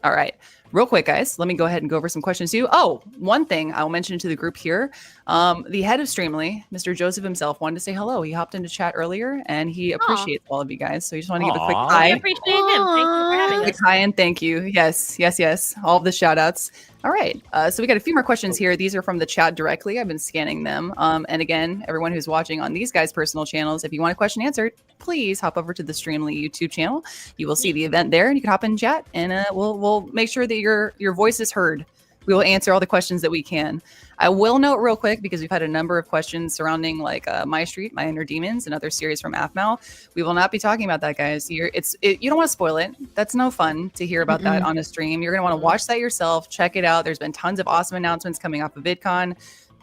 All right. Real quick, guys, let me go ahead and go over some questions to you. Oh, one thing I'll mention to the group here. The head of Streamily, Mr. Joseph himself, wanted to say hello. He hopped into chat earlier and he appreciates all of you guys. So he just want to give a quick Aw. I hi. appreciate him. Thank you for having Quick us. hi and thank you. Yes. All of the shout outs. All right. So we got a few more questions here. These are from the chat directly. I've been scanning them. And again, everyone who's watching on these guys' personal channels, if you want a question answered, please hop over to the Streamily YouTube channel. You will see the event there and you can hop in chat and we'll make sure that your voice is heard. We will answer all the questions that we can. I will note real quick, because we've had a number of questions surrounding like My Street, My Inner Demons, and other series from AFMAL. We will not be talking about that, guys. You don't want to spoil it. That's no fun to hear about that on a stream. You're going to want to watch that yourself. Check it out. There's been tons of awesome announcements coming off of VidCon.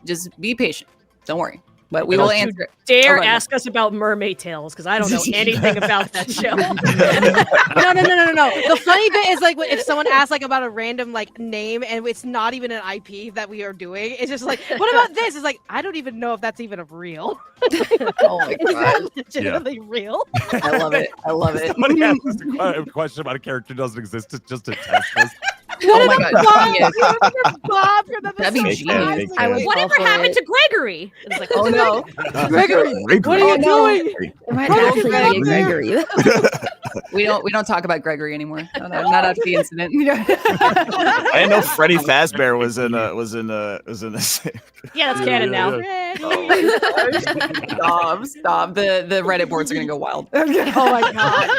Just be patient. Don't worry. But we will answer it. Dare Oh, right. ask us about Mermaid Tales because I don't know anything about that show. No. The funny bit is like if someone asks like about a random like name and it's not even an IP that we are doing, it's just like, what about this? It's like I don't even know if that's even real. Oh my Is god. that legitimately real? I love it. I love it. Somebody asked us a question about a character that doesn't exist just to test us. Oh my god. Bob, Yes. you remember Bob from episode That'd be five? genius. I was Whatever all for happened it. to Gregory? It's like, Oh no. Gregory, what are you doing? It might Why actually did be you Gregory. We don't talk about Gregory anymore. Not after the incident. I didn't know Freddy Fazbear was in the same. yeah, that's canon now. Stop. The Reddit boards are gonna go wild. Oh my god.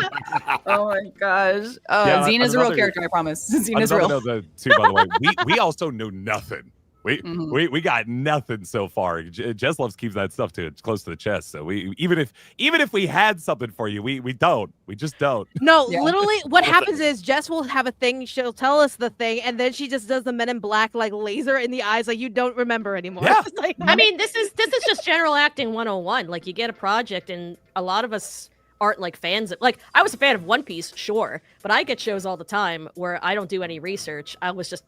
Oh my gosh. Yeah, Xena's a real another- character, I promise. Xena's Another real. note, too, by the way, we also know nothing. Mhm. We got nothing so far. Jess loves keeps that stuff close to the chest. So we even if we had something for you, we don't. We just don't. No, Yeah. literally, what happens is Jess will have a thing. She'll tell us the thing, and then she just does the Men in Black like laser in the eyes, like you don't remember anymore. Yeah. It's like, I mean, this is just general acting 101. Like you get a project, and a lot of us aren't like fans of, like, I was a fan of One Piece, sure, but I get shows all the time where I don't do any research. I was just,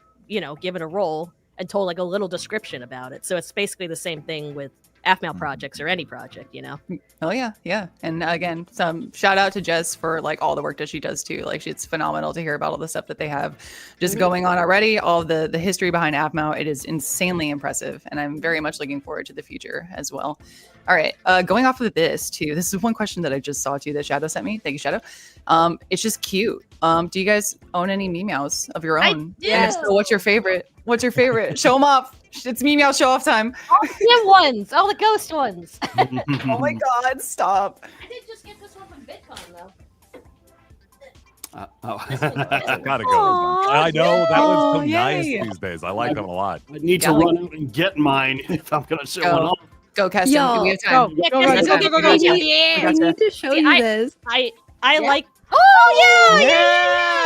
given a role and told like a little description about it. So it's basically the same thing with AFMAL projects or any project, Oh yeah. And again, some shout out to Jess for like all the work that she does too. Like it's phenomenal to hear about all the stuff that they have just going on already. All the history behind AFMAL, it is insanely impressive, and I'm very much looking forward to the future as well. All right, going off of this too. This is one question that I just saw too that Shadow sent me. Thank you, Shadow. It's just cute. Do you guys own any Meows of your own? I do. And if so, what's your favorite? Show them off. It's Meow show off time. All the ones, all the ghost ones. Oh my God, stop. I did just get this one from VidCon though. Gotta go. I know that one's so yay. nice these days. I like them a lot. I need to run out and get mine if I'm gonna show one off. Go, Keston. Yo, We have time. Yeah, Go, Kirsten, go, go, go, yeah. We I gotcha. need to show See, you this. I like. Oh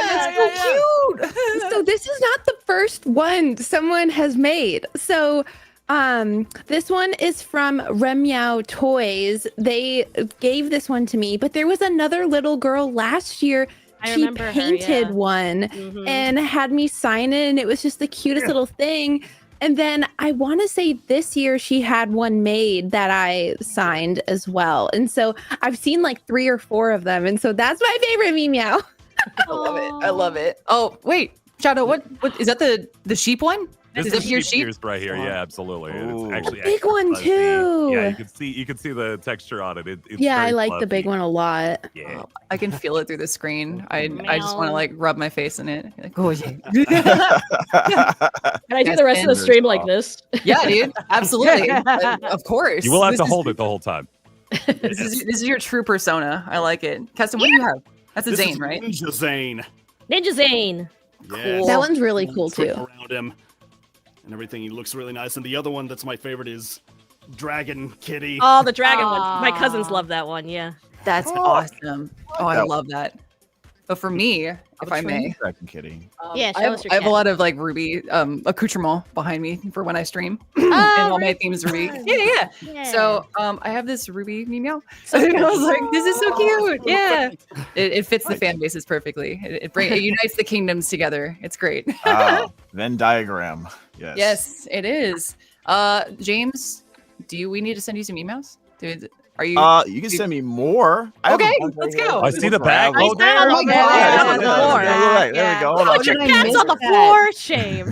That's so cute. So this is not the first one someone has made. So this one is from Remyao Toys. They gave this one to me, but there was another little girl last year. I She remember her, painted yeah. one Mhm. and had me sign it, and it was just the cutest little thing. And then I want to say this year she had one made that I signed as well. And so I've seen like 3 or 4 of them. And so that's my favorite Meow. I love it. I love it. Oh, wait. Shadow, what is that the sheep one? This Is is it your sheep? ears right here. Yeah, absolutely. And Ooh. it's actually Big one, fuzzy. too. Yeah, you can see the texture on it. It's Yeah, very I like the fluffy. big one a lot. Yeah. I can feel it through the screen. I just want to Meow. like rub my face in it. Like, oh yeah. Can I do Yes, the rest of the and- stream like this? Yeah, dude. Absolutely. Of course. You will have This to is- hold it the whole time. This is your true persona. I like it. Keston, what do you have? That's a This Zane, is right? Ninja Zane. Ninja Zane. Yes. That one's really cool Strip too. around him and everything. He looks really nice. And the other one that's my favorite is Dragon Kitty. Oh, the dragon one. My Aw. cousins love that one. Yeah. That's Oh, awesome. Oh, I that- love that. But for me, if I may, Dragon Kitty. Yeah, I show have, us your I have a cat. lot of like Ruby accoutrement behind me for when I stream, Oh, and all my Ruby. themes Ruby. Yeah. So I have this Ruby Meow. So And I was cute. like, this is so cute. Yeah, it fits the fan bases perfectly. It unites the kingdoms together. It's great. Venn diagram. Yes. Yes, it is. James, we need to send you some emails? Are you? You can send me more. I have a Okay, bunch let's right here. go. I see the bag. Oh, Oh, there. Oh, Okay. yeah, Yeah, on the yeah, floor. yeah, you're right. There we go. Hold Oh, on. your did I cat's miss on the that? floor. Shame.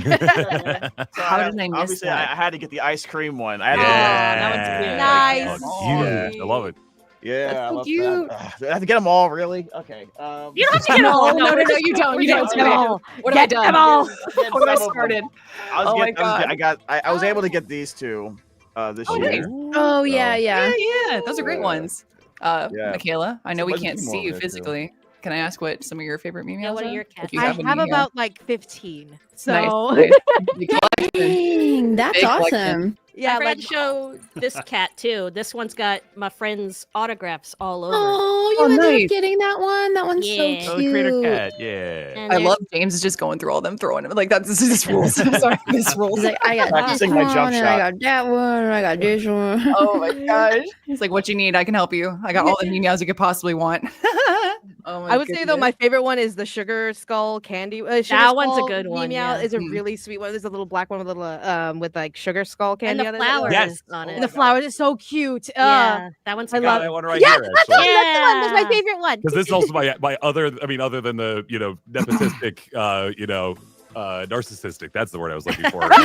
So How did I miss obviously, that? I had to get the ice cream one. I had to Yeah. that one's cute. Nice. Oh, cute. I love it. Yeah, That's I so love cute. that. Do I have to get them all, really? Okay. You don't have to get them all. No, we're just- you don't. we're You don't. just- Get them all. What have I Get done? them all. What have I started? Oh my God. I was able to get these two this Oh, year. nice. Oh, yeah, yeah. Yeah, those are great ones. Yeah. Michaela, I know we There's can't two more see you there, too. physically. Can I ask what some of your favorite memes Yeah, are? what are your If cats? you I have have any, about like 15. So Nice. The collection. Dang, that's Big collection. awesome. Yeah, yeah, I forgot like to show this cat too. This one's got my friend's autographs all over. Oh, you Oh, ended nice. up getting that one? That one's Yeah. so Oh, cute. the creator cat. Yeah. And I there's- love James is just going through all them, throwing them like that's this rules. Sorry, this rules. He's like, I got this Practicing one, my jump and I shot. got that one, and I got this one. Oh my gosh. He's like, what you need, I can help you. I got all the meows you could possibly want. Oh my I would say though goodness. my favorite one is the sugar skull candy. Sugar That one's a skull good one, Meow yeah. is a Mhm. really sweet one. There's a little black one with a little with like sugar skull and candy the on it. flowers Yes. on it. And the flowers is so cute. Yeah, that one's I I good. got love- that one right yeah, here, that's the one. actually. That's the one. That's my Yeah. favorite one. Because this is also my other. I mean, other than the nepotistic, narcissistic. That's the word I was looking for. Like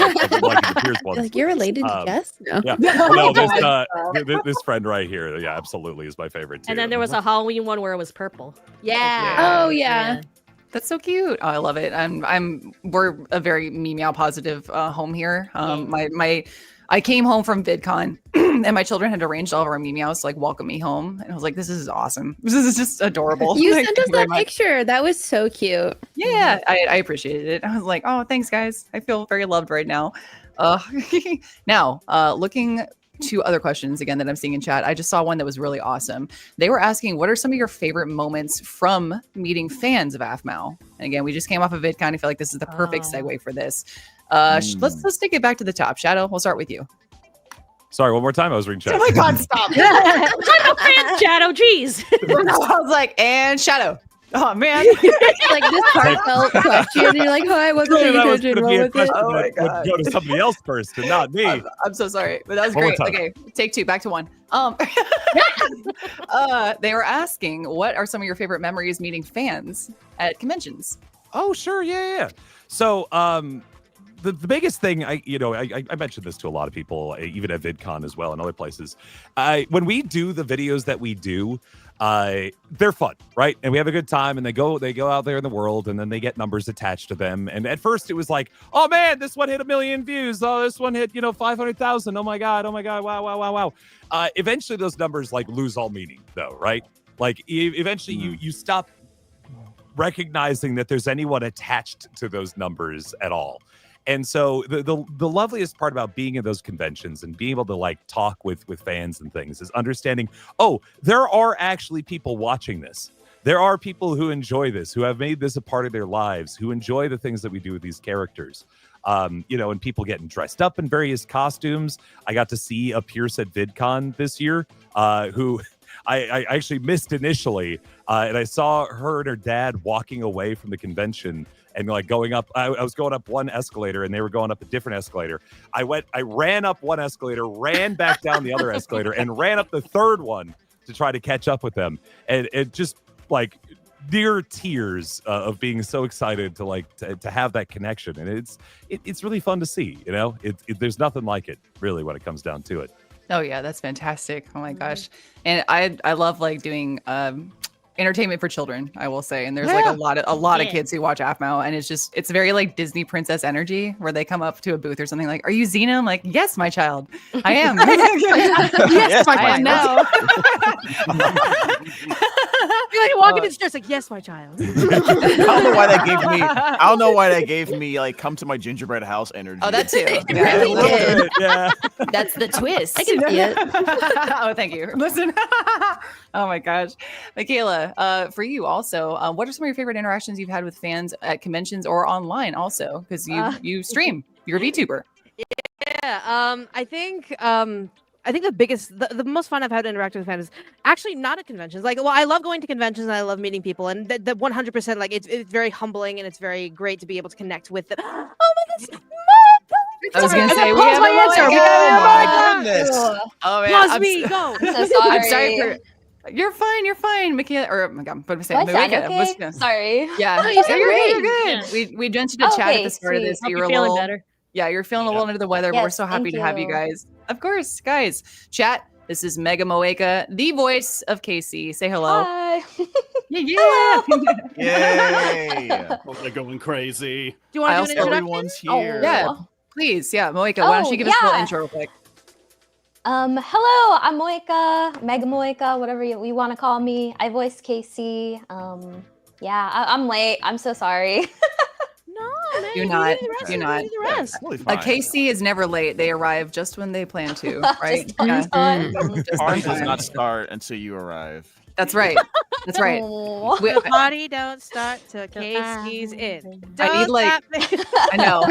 the Pierce ones. Like, you're related to Um, Jess? No. Yeah. Oh No, my this friend right here. Yeah, absolutely is my favorite too. And then there was a Halloween one where it was purple. Yeah. Oh, yeah. That's so cute. Oh, I love it. We're a very meow positive home here. I came home from VidCon and my children had arranged all of our meows to like welcome me home. And I was like, this is awesome. This is just adorable. You Like, sent thank us you very that much. picture. That was so cute. Yeah, I appreciated it. I was like, oh, thanks, guys. I feel very loved right now. Now, looking to other questions again that I'm seeing in chat, I just saw one that was really awesome. They were asking, what are some of your favorite moments from meeting fans of AFMAL? And again, we just came off of VidCon. I feel like this is the perfect Oh. segue for this. Let's take it back to the top. Shadow, we'll start with you. Sorry, one more time. I was reading chat. Oh my God, stop. Fan Shadow, jeez. I was like, and Shadow. Oh man. Like this heartfelt question. And you're like, oh, I wasn't paying That was attention. going to be What a was it? question Oh my that God. would go to somebody else first and not me. I'm so sorry, but that was One more great. time. Okay, take 2, back to 1. They were asking, what are some of your favorite memories meeting fans at conventions? Oh, sure. Yeah. So, the biggest thing, I mentioned this to a lot of people, even at VidCon as well and other places. When we do the videos that we do, they're fun, right? And we have a good time, and they go out there in the world, and then they get numbers attached to them. And at first, it was like, oh man, this one hit 1 million views. Oh, this one hit 500,000. Oh my god, wow. Eventually, those numbers like lose all meaning, though, right? Like eventually, you stop recognizing that there's anyone attached to those numbers at all. And so the loveliest part about being in those conventions and being able to like talk with fans and things is understanding, oh, there are actually people watching this. There are people who enjoy this, who have made this a part of their lives, who enjoy the things that we do with these characters. And people getting dressed up in various costumes. I got to see a Pierce at VidCon this year, who I actually missed initially. And I saw her and her dad walking away from the convention and like going up. I was going up one escalator and they were going up a different escalator. I ran up one escalator, ran back down the other escalator, and ran up the third one to try to catch up with them. And it just like near tears of being so excited to have that connection. And it's really fun to see, there's nothing like it really when it comes down to it. Oh yeah, that's fantastic. Oh my gosh. And I love like doing entertainment for children, I will say. And there's like a lot of kids who watch AFMO, and it's very like Disney princess energy where they come up to a booth or something like, "Are you Xena?" I'm like, "Yes, my child. I am." Yes, my I child. know. You're like walking in the stairs like, yes, my child. I don't know why that gave me like come to my gingerbread house energy. Oh, that too. Yeah, we did. Yeah. That's the twist. I can see it. Oh, thank you. Listen. Oh my gosh. Michaela, for you also, what are some of your favorite interactions you've had with fans at conventions or online also? Because you stream, you're a VTuber. Yeah, I think the most fun I've had interacting with fans is actually not at conventions. Like, well, I love going to conventions and I love meeting people, and the 100%, like, it's very humbling and it's very great to be able to connect with them. Oh my goodness! I was gonna say, we have my answer. Oh my goodness! Oh man, Pause me, go. So sorry. I'm sorry for. You're fine, Michaela. Or oh my God, what am I saying? Do I sound Michaela, okay? Sorry. Yeah, No, you sound you're great. good. We mentioned a chat at the start of this. Hope You you're were a feeling little better. Yeah, you're feeling a little under the weather, but we're Yes, so happy thank to have you you. guys. Of course, guys. Chat. This is Mega Moeka, the voice of KC. Say hello. Hi. Yeah. Yay! Oh, they're going crazy. Do you want to do an also- introduction? Everyone's here. Yeah. Please, yeah, Moeka, why don't you give us a little intro real quick? Hello, I'm Moeka, Mega Moeka, whatever we want to call me. I voiced Casey. I'm late. I'm so sorry. No, man. You're you not. need the rest, You're you not. need the rest. Totally fine. KC is never late. They arrive just when they plan to, right? Just on time. Just Party on does time. not start until you arrive. That's right. That's right. Aw. We- The party don't start till Casey's in. I need, Don't like- stop me. I know.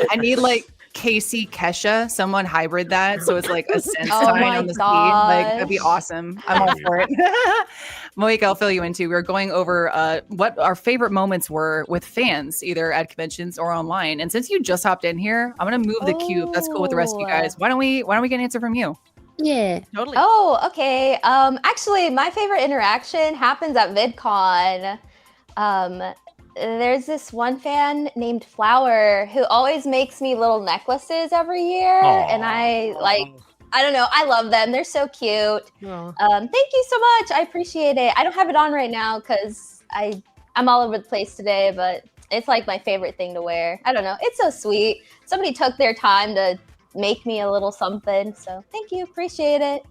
I need like Casey Kesha, someone hybrid that. So it's like a sense Oh sign my on the speed. Like that'd be gosh. awesome. I'm all for it. Moeka, I'll fill you in too. We were going over what our favorite moments were with fans, either at conventions or online. And since you just hopped in here, I'm gonna move the cube. That's cool with the rest of you guys. Why don't we get an answer from you? Yeah. Totally. Oh, okay. Actually, my favorite interaction happens at VidCon. There's this one fan named Flower who always makes me little necklaces every year, and I don't know, I love them. They're so cute. Oh. Thank you so much. I appreciate it. I don't have it on right now because I'm all over the place today, but it's like my favorite thing to wear. I don't know. It's so sweet. Somebody took their time to make me a little something. So thank you. Appreciate it.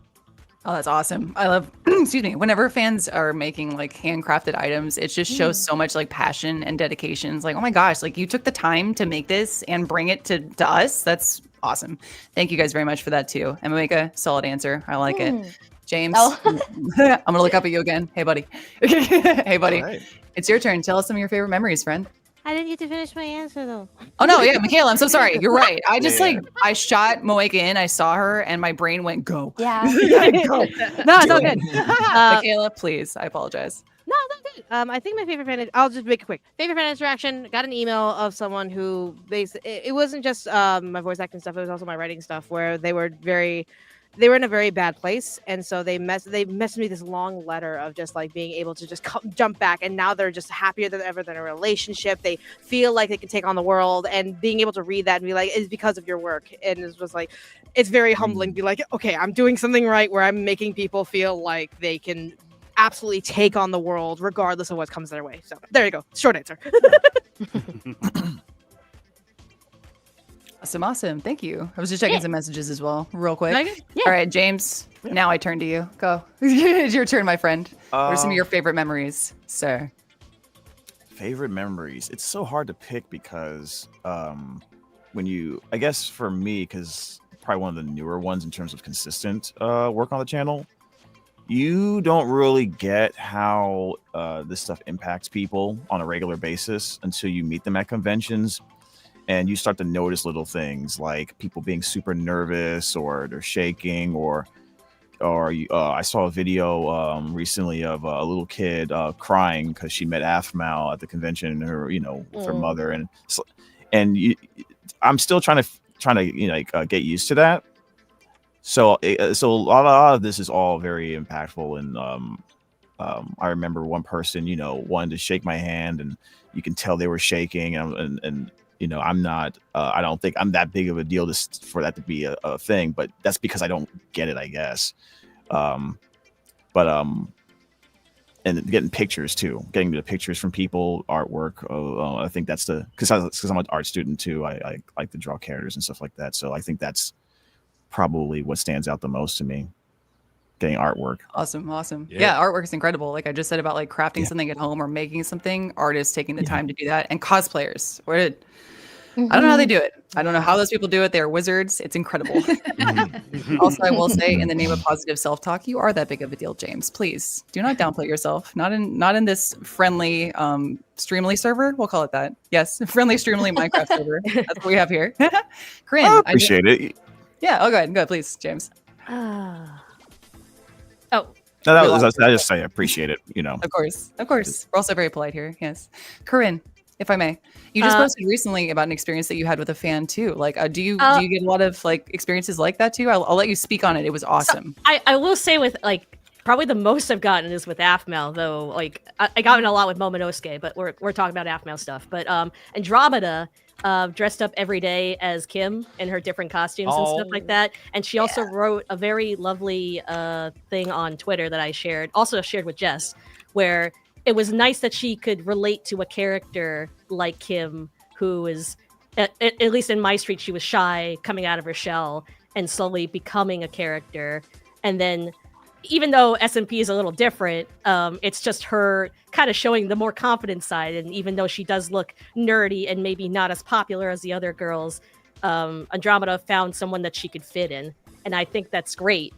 Oh, that's awesome. I love, excuse me, whenever fans are making like handcrafted items, it just shows so much like passion and dedication. It's like, oh my gosh, like you took the time to make this and bring it to us. That's awesome. Thank you guys very much for that too. And Moeka, solid answer. I like it. James, Oh. I'm going to look up at you again. Hey, buddy. Hey, buddy. All right. It's your turn. Tell us some of your favorite memories, friend. I didn't get to finish my answer though. Oh no, yeah, Michaela, I'm so sorry. You're right. I just Yeah. I shot Moeka in, I saw her, and my brain went go. Yeah. No, it's all good. Michaela, please, I apologize. No, that's good. I think my favorite fan. I'll just make it quick. Favorite fan interaction. Got an email of someone who it wasn't just my voice acting stuff. It was also my writing stuff, where they were in a very bad place, and so they messaged me this long letter of just like being able to just jump back, and now they're just happier than ever than a relationship. They feel like they can take on the world, and being able to read that and be like, it's because of your work, and it was like, it's very humbling to be like, okay, I'm doing something right where I'm making people feel like they can absolutely take on the world regardless of what comes their way. So there you go. Short answer. Awesome. Thank you. I was just checking some messages as well, real quick. Yeah. All right, James, now I turn to you. Go. It's your turn, my friend. What are some of your favorite memories, sir? Favorite memories. It's so hard to pick because I guess for me, because probably one of the newer ones in terms of consistent work on the channel, you don't really get how this stuff impacts people on a regular basis until you meet them at conventions. And you start to notice little things like people being super nervous, or they're shaking, or I saw a video recently of a little kid crying because she met Aphmau at the convention, with her mother, and I'm still trying to get used to that. So a lot of this is all very impactful, and I remember one person wanted to shake my hand, and you can tell they were shaking, and I'm not, I don't think I'm that big of a deal for that to be a thing, but that's because I don't get it, I guess. And getting pictures too, getting the pictures from people, artwork. I think that's because I'm an art student too. I like to draw characters and stuff like that. So I think that's probably what stands out the most to me. Getting artwork. Awesome. Yeah, artwork is incredible. Like I just said about like crafting something at home or making something, artists taking the time to do that, and cosplayers. I don't know how they do it. I don't know how those people do it. They're wizards. It's incredible. Also, I will say, in the name of positive self-talk, you are that big of a deal, James. Please do not downplay yourself. Not in this friendly Streamily server. We'll call it that. Yes, friendly Streamily Minecraft server. That's what we have here. Corinne, I appreciate it. Yeah. Oh, go ahead, please, James. I just say I appreciate it. Of course. We're also very polite here. Yes, Corinne, if I may, you just posted recently about an experience that you had with a fan too. Like, do you get a lot of like experiences like that too? I'll let you speak on it. It was awesome. So I will say with like probably the most I've gotten is with Aphmau, though. Like I got in a lot with Momonosuke, but we're talking about Aphmau stuff. But Andromeda dressed up every day as Kim in her different costumes and stuff like that. And she also wrote a very lovely thing on Twitter that I shared with Jess, where it was nice that she could relate to a character like Kim, who is, at least in my street, she was shy, coming out of her shell, and slowly becoming a character. And then, even though SMP is a little different, it's just her kind of showing the more confident side. And even though she does look nerdy and maybe not as popular as the other girls, Andromeda found someone that she could fit in. And I think that's great.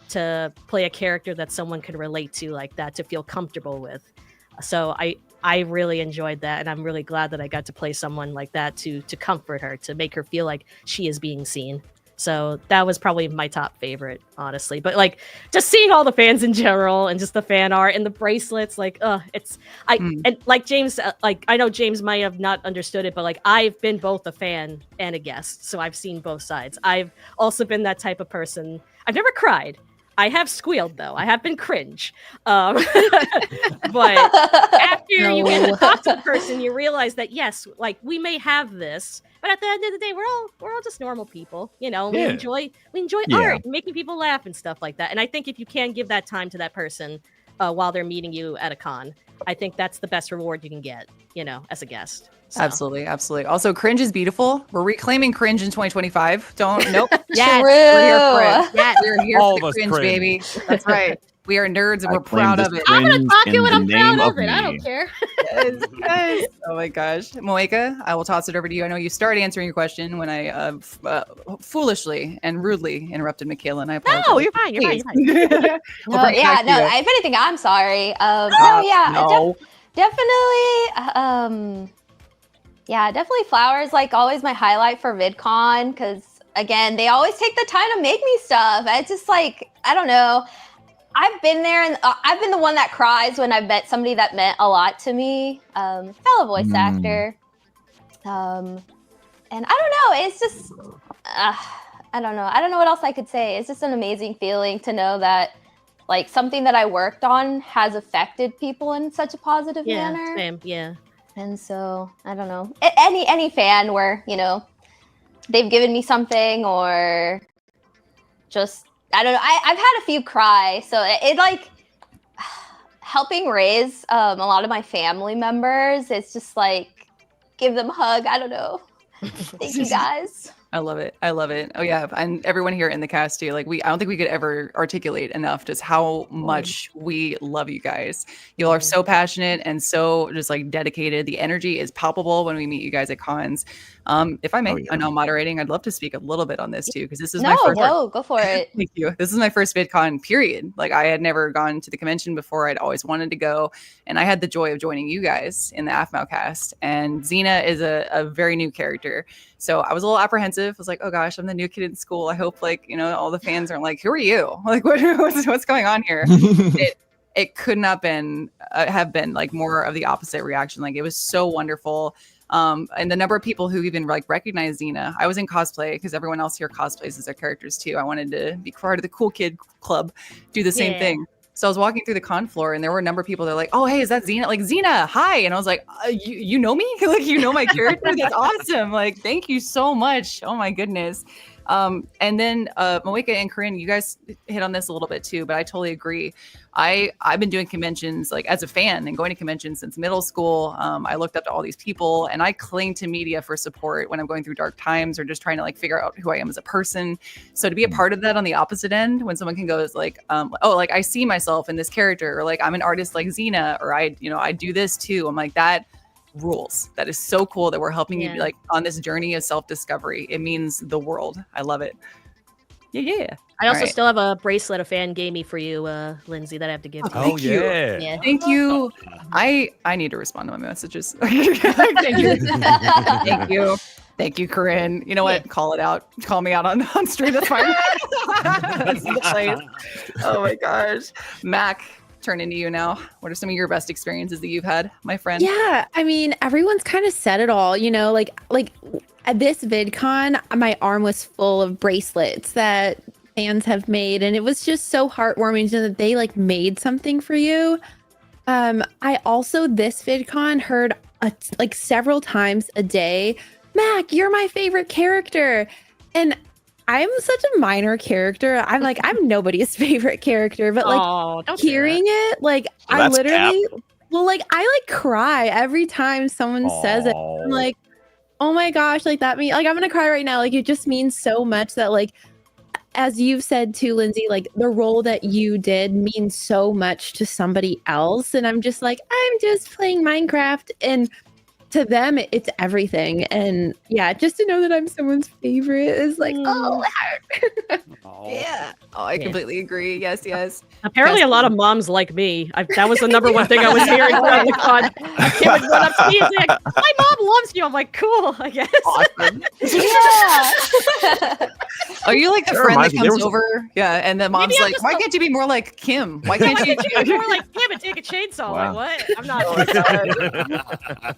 To play a character that someone could relate to like that, to feel comfortable with. So I really enjoyed that, and I'm really glad that I got to play someone like that to comfort her, to make her feel like she is being seen. So that was probably my top favorite, honestly. But like just seeing all the fans in general, and just the fan art and the bracelets, like and like James, like I know James might have not understood it, but like I've been both a fan and a guest, so I've seen both sides. I've also been that type of person. I've never cried. I have squealed though. I have been cringe. But after you get to talk to the person, you realize that yes, like we may have this, but at the end of the day, we're all just normal people. We enjoy art, and making people laugh and stuff like that. And I think if you can give that time to that person while they're meeting you at a con, I think that's the best reward you can get, as a guest. So. Absolutely. Also, cringe is beautiful. We're reclaiming cringe in 2025. Nope. Yes. We're here for it. Yes. We're here All for of us cringe, cringe. baby. That's right. We are nerds and we're proud of it. I'm gonna talk in you and the I'm proud name of of it. I me. don't care. Yes. Oh my gosh. Moeka, I will toss it over to you. I know you started answering your question when I foolishly and rudely interrupted Michaela, and I apologize. No, you're fine. You're fine. If anything, I'm sorry. Definitely. Yeah, definitely Flowers, like always my highlight for VidCon, because again, they always take the time to make me stuff. It's just like, I don't know. I've been there, and I've been the one that cries when I've met somebody that meant a lot to me. Fellow voice actor. And I don't know, it's just, I don't know. I don't know what else I could say. It's just an amazing feeling to know that like something that I worked on has affected people in such a positive manner. Same, yeah. And so, I don't know. Any fan where, you know, they've given me something or just, I don't know. I've had a few cry. So it like helping raise a lot of my family members. It's just like, give them a hug. I don't know. Thank you guys. I love it. I love it. Oh yeah, and everyone here in the cast too. Like I don't think we could ever articulate enough just how much we love you guys. You all are so passionate and so just like dedicated. The energy is palpable when we meet you guys at cons. If I may, I know I'm moderating. I'd love to speak a little bit on this too because this is my first. No, go for it. Thank you. This is my first VidCon. Period. Like I had never gone to the convention before. I'd always wanted to go, and I had the joy of joining you guys in the AFMAO cast. And Xena is a very new character. So I was a little apprehensive. I was like, oh gosh, I'm the new kid in school. I hope like, you know, all the fans aren't like, who are you? Like, what's going on here? It could not have been like more of the opposite reaction. Like it was so wonderful. And the number of people who even like recognize Xena. I was in cosplay because everyone else here cosplays as their characters too. I wanted to be part of the cool kid club, do the same thing. So I was walking through the con floor and there were a number of people that were like, oh, hey, is that Xena? Like, Xena, hi. And I was like, you know me? Like, you know my character? That's awesome. Like, thank you so much. Oh, my goodness. And then Moeka and Corinne, you guys hit on this a little bit too, but I totally agree. I've been doing conventions like as a fan and going to conventions since middle school. I looked up to all these people and I cling to media for support when I'm going through dark times or just trying to like figure out who I am as a person. So to be a part of that on the opposite end, when someone can go is like, oh, like I see myself in this character, or like I'm an artist like Xena, or I do this too. I'm like, that rules. That is so cool that we're helping you like on this journey of self-discovery. It means the world. I love it. Yeah. I also still have a bracelet a fan gave me for you, Lindsay, that I have to give to you. Oh yeah. Thank you. I need to respond to my messages. Thank you. Thank you, Corinne. You know what? Call it out. Call me out on stream. That's fine. That's the place. Oh my gosh. Mac, turning to you now. What are some of your best experiences that you've had, my friend? Yeah, I mean, everyone's kind of said it all, you know, like at this VidCon, my arm was full of bracelets that fans have made, and it was just so heartwarming to know that they like made something for you. I also this VidCon heard like several times a day, Mac, you're my favorite character. And I'm such a minor character. I'm like, I'm nobody's favorite character, but like hearing it, like I literally, I like cry every time someone says it. I'm like, oh my gosh, like that means like I'm gonna cry right now. Like it just means so much that like, as you've said too, Lindsay, like the role that you did means so much to somebody else. And I'm just like, I'm just playing Minecraft, and to them it's everything. And yeah, just to know that I'm someone's favorite is like, yeah. Oh, I completely agree. Yes. Apparently a lot of moms like me. That was the number one thing I was hearing throughout the con. A kid would run up to me and say, my mom loves you. I'm like, cool, I guess. Awesome. Yeah. Are you like the friend that comes over? Yeah, and the mom's like, why can't you be more like Kim? Why can't you be more like Kim and take a chainsaw? Wow. Like, what? I'm not.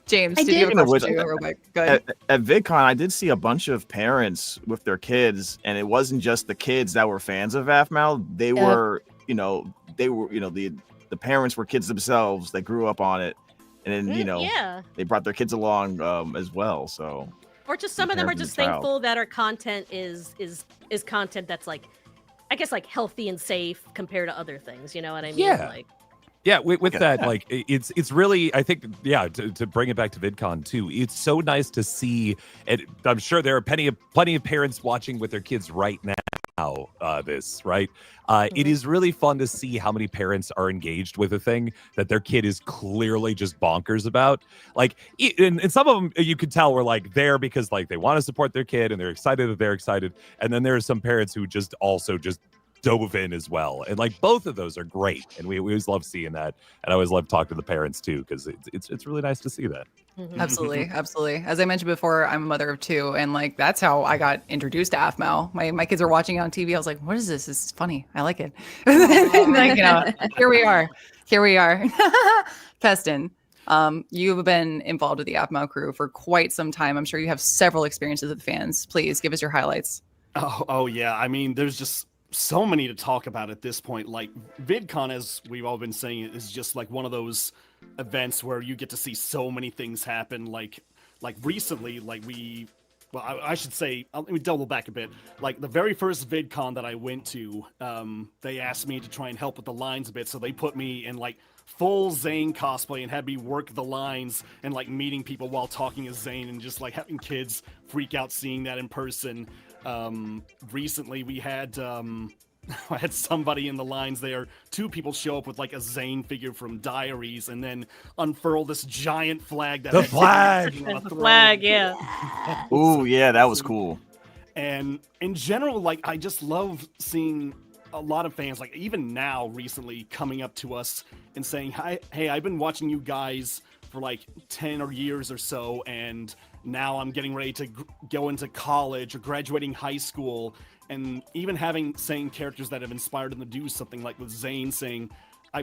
James, did you have a question too? Go ahead. At VidCon, I did see a bunch of parents with their kids, and it wasn't just the kids that were fans of AFMAO. They were, the parents were kids themselves that grew up on it, and then they brought their kids along as well. So, or just some of them are just thankful that our content is content that's like, I guess like healthy and safe compared to other things. You know what I mean? Yeah. Like, yeah, with that, like it's really, I think, to bring it back to VidCon too, it's so nice to see, and I'm sure there are plenty of parents watching with their kids right now, this, right? It is really fun to see how many parents are engaged with a thing that their kid is clearly just bonkers about. Like, and some of them you could tell were like there because like they want to support their kid and they're excited that they're excited. And then there are some parents who just also just dove in as well. And like both of those are great. And we always love seeing that. And I always love talking to the parents too, because it's really nice to see that. Absolutely, absolutely. As I mentioned before, I'm a mother of 2, and like that's how I got introduced to AFMAO. My kids were watching it on TV. I was like, "What is this? This is funny. I like it." And like, here we are. Peston, you've been involved with the AFMAO crew for quite some time. I'm sure you have several experiences with fans. Please give us your highlights. Oh yeah. I mean, there's just so many to talk about at this point. Like VidCon, as we've all been saying, is just like one of those events where you get to see so many things happen. Like recently, I should say, let me double back a bit. Like the very first VidCon that I went to, they asked me to try and help with the lines a bit, so they put me in like full Zane cosplay and had me work the lines and like meeting people while talking as Zane and just like having kids freak out seeing that in person. Recently we had I had somebody in the lines there. 2 people show up with like a Zane figure from Diaries and then unfurl this giant flag. The flag! The flag, yeah. Ooh, yeah, that was cool. And in general, like, I just love seeing a lot of fans, like even now recently, coming up to us and saying, hey, I've been watching you guys for like 10 years or so, and now I'm getting ready to go into college or graduating high school. And even having saying characters that have inspired them to do something, like with Zane saying, I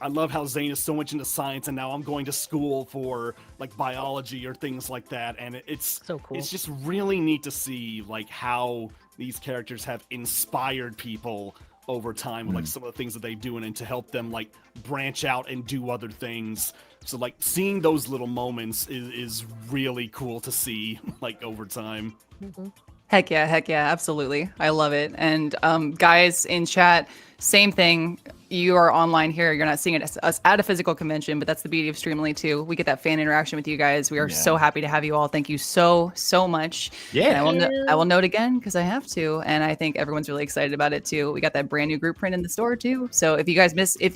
love how Zane is so much into science and now I'm going to school for like biology or things like that. And it's so cool. It's just really neat to see like how these characters have inspired people over time with like some of the things that they do and to help them like branch out and do other things. So like seeing those little moments is really cool to see like over time. Heck yeah, absolutely. I love it. And guys in chat, same thing. You are online here. You're not seeing it us at a physical convention, but that's the beauty of Streamily too. We get that fan interaction with you guys. We are so happy to have you all. Thank you so much. Yeah. And I will note again because I have to, and I think everyone's really excited about it too. We got that brand new group print in the store too. So if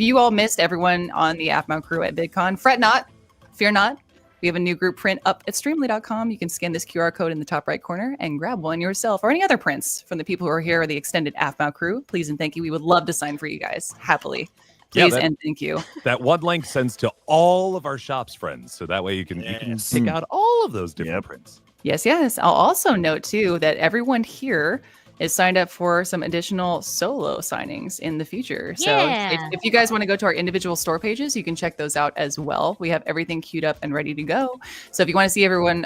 you all missed everyone on the AFMAO crew at VidCon, fret not, fear not. We have a new group print up at streamily.com. You can scan this QR code in the top right corner and grab one yourself or any other prints from the people who are here or the extended AFMAO crew. Please and thank you. We would love to sign for you guys happily. Please and thank you. That one link sends to all of our shops friends. So that way you can pick out all of those different prints. Yes. I'll also note too that everyone here is signed up for some additional solo signings in the future. So if you guys want to go to our individual store pages, you can check those out as well. We have everything queued up and ready to go. So if you want to see everyone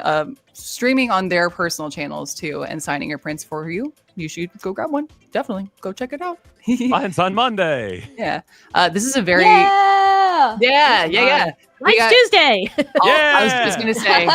streaming on their personal channels too and signing your prints for you, you should go grab one. Definitely go check it out. Mine's on Monday. Yeah. This is a very Yeah. Mine's Tuesday. I was just going to say,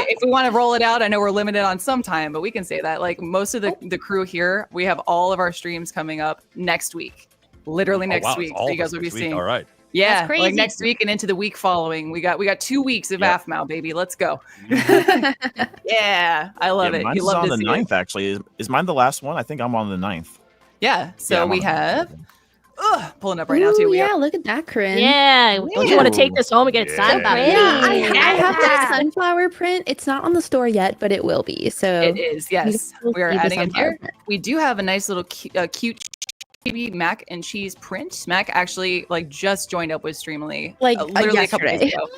if we want to roll it out, I know we're limited on some time, but we can say that. Like most of the crew here, we have all of our streams coming up next week. Literally next week. So you guys will be seeing. All right. Yeah, like next week and into the week following. We got 2 weeks of AFMAO, baby. Let's go. Yeah, I love it. Mine's on the 9th, actually. Is mine the last one? I think I'm on the 9th. Yeah, so we have... pulling up right now, too. Look at that, Corinne. Yeah, don't you want to take this home and get it signed by me? I have that sunflower print. It's not on the store yet, but it will be. So it is, yes. We are adding it here. We do have a nice little cute chibi mac and cheese print. Mac actually just joined up with Streamily literally a couple days ago.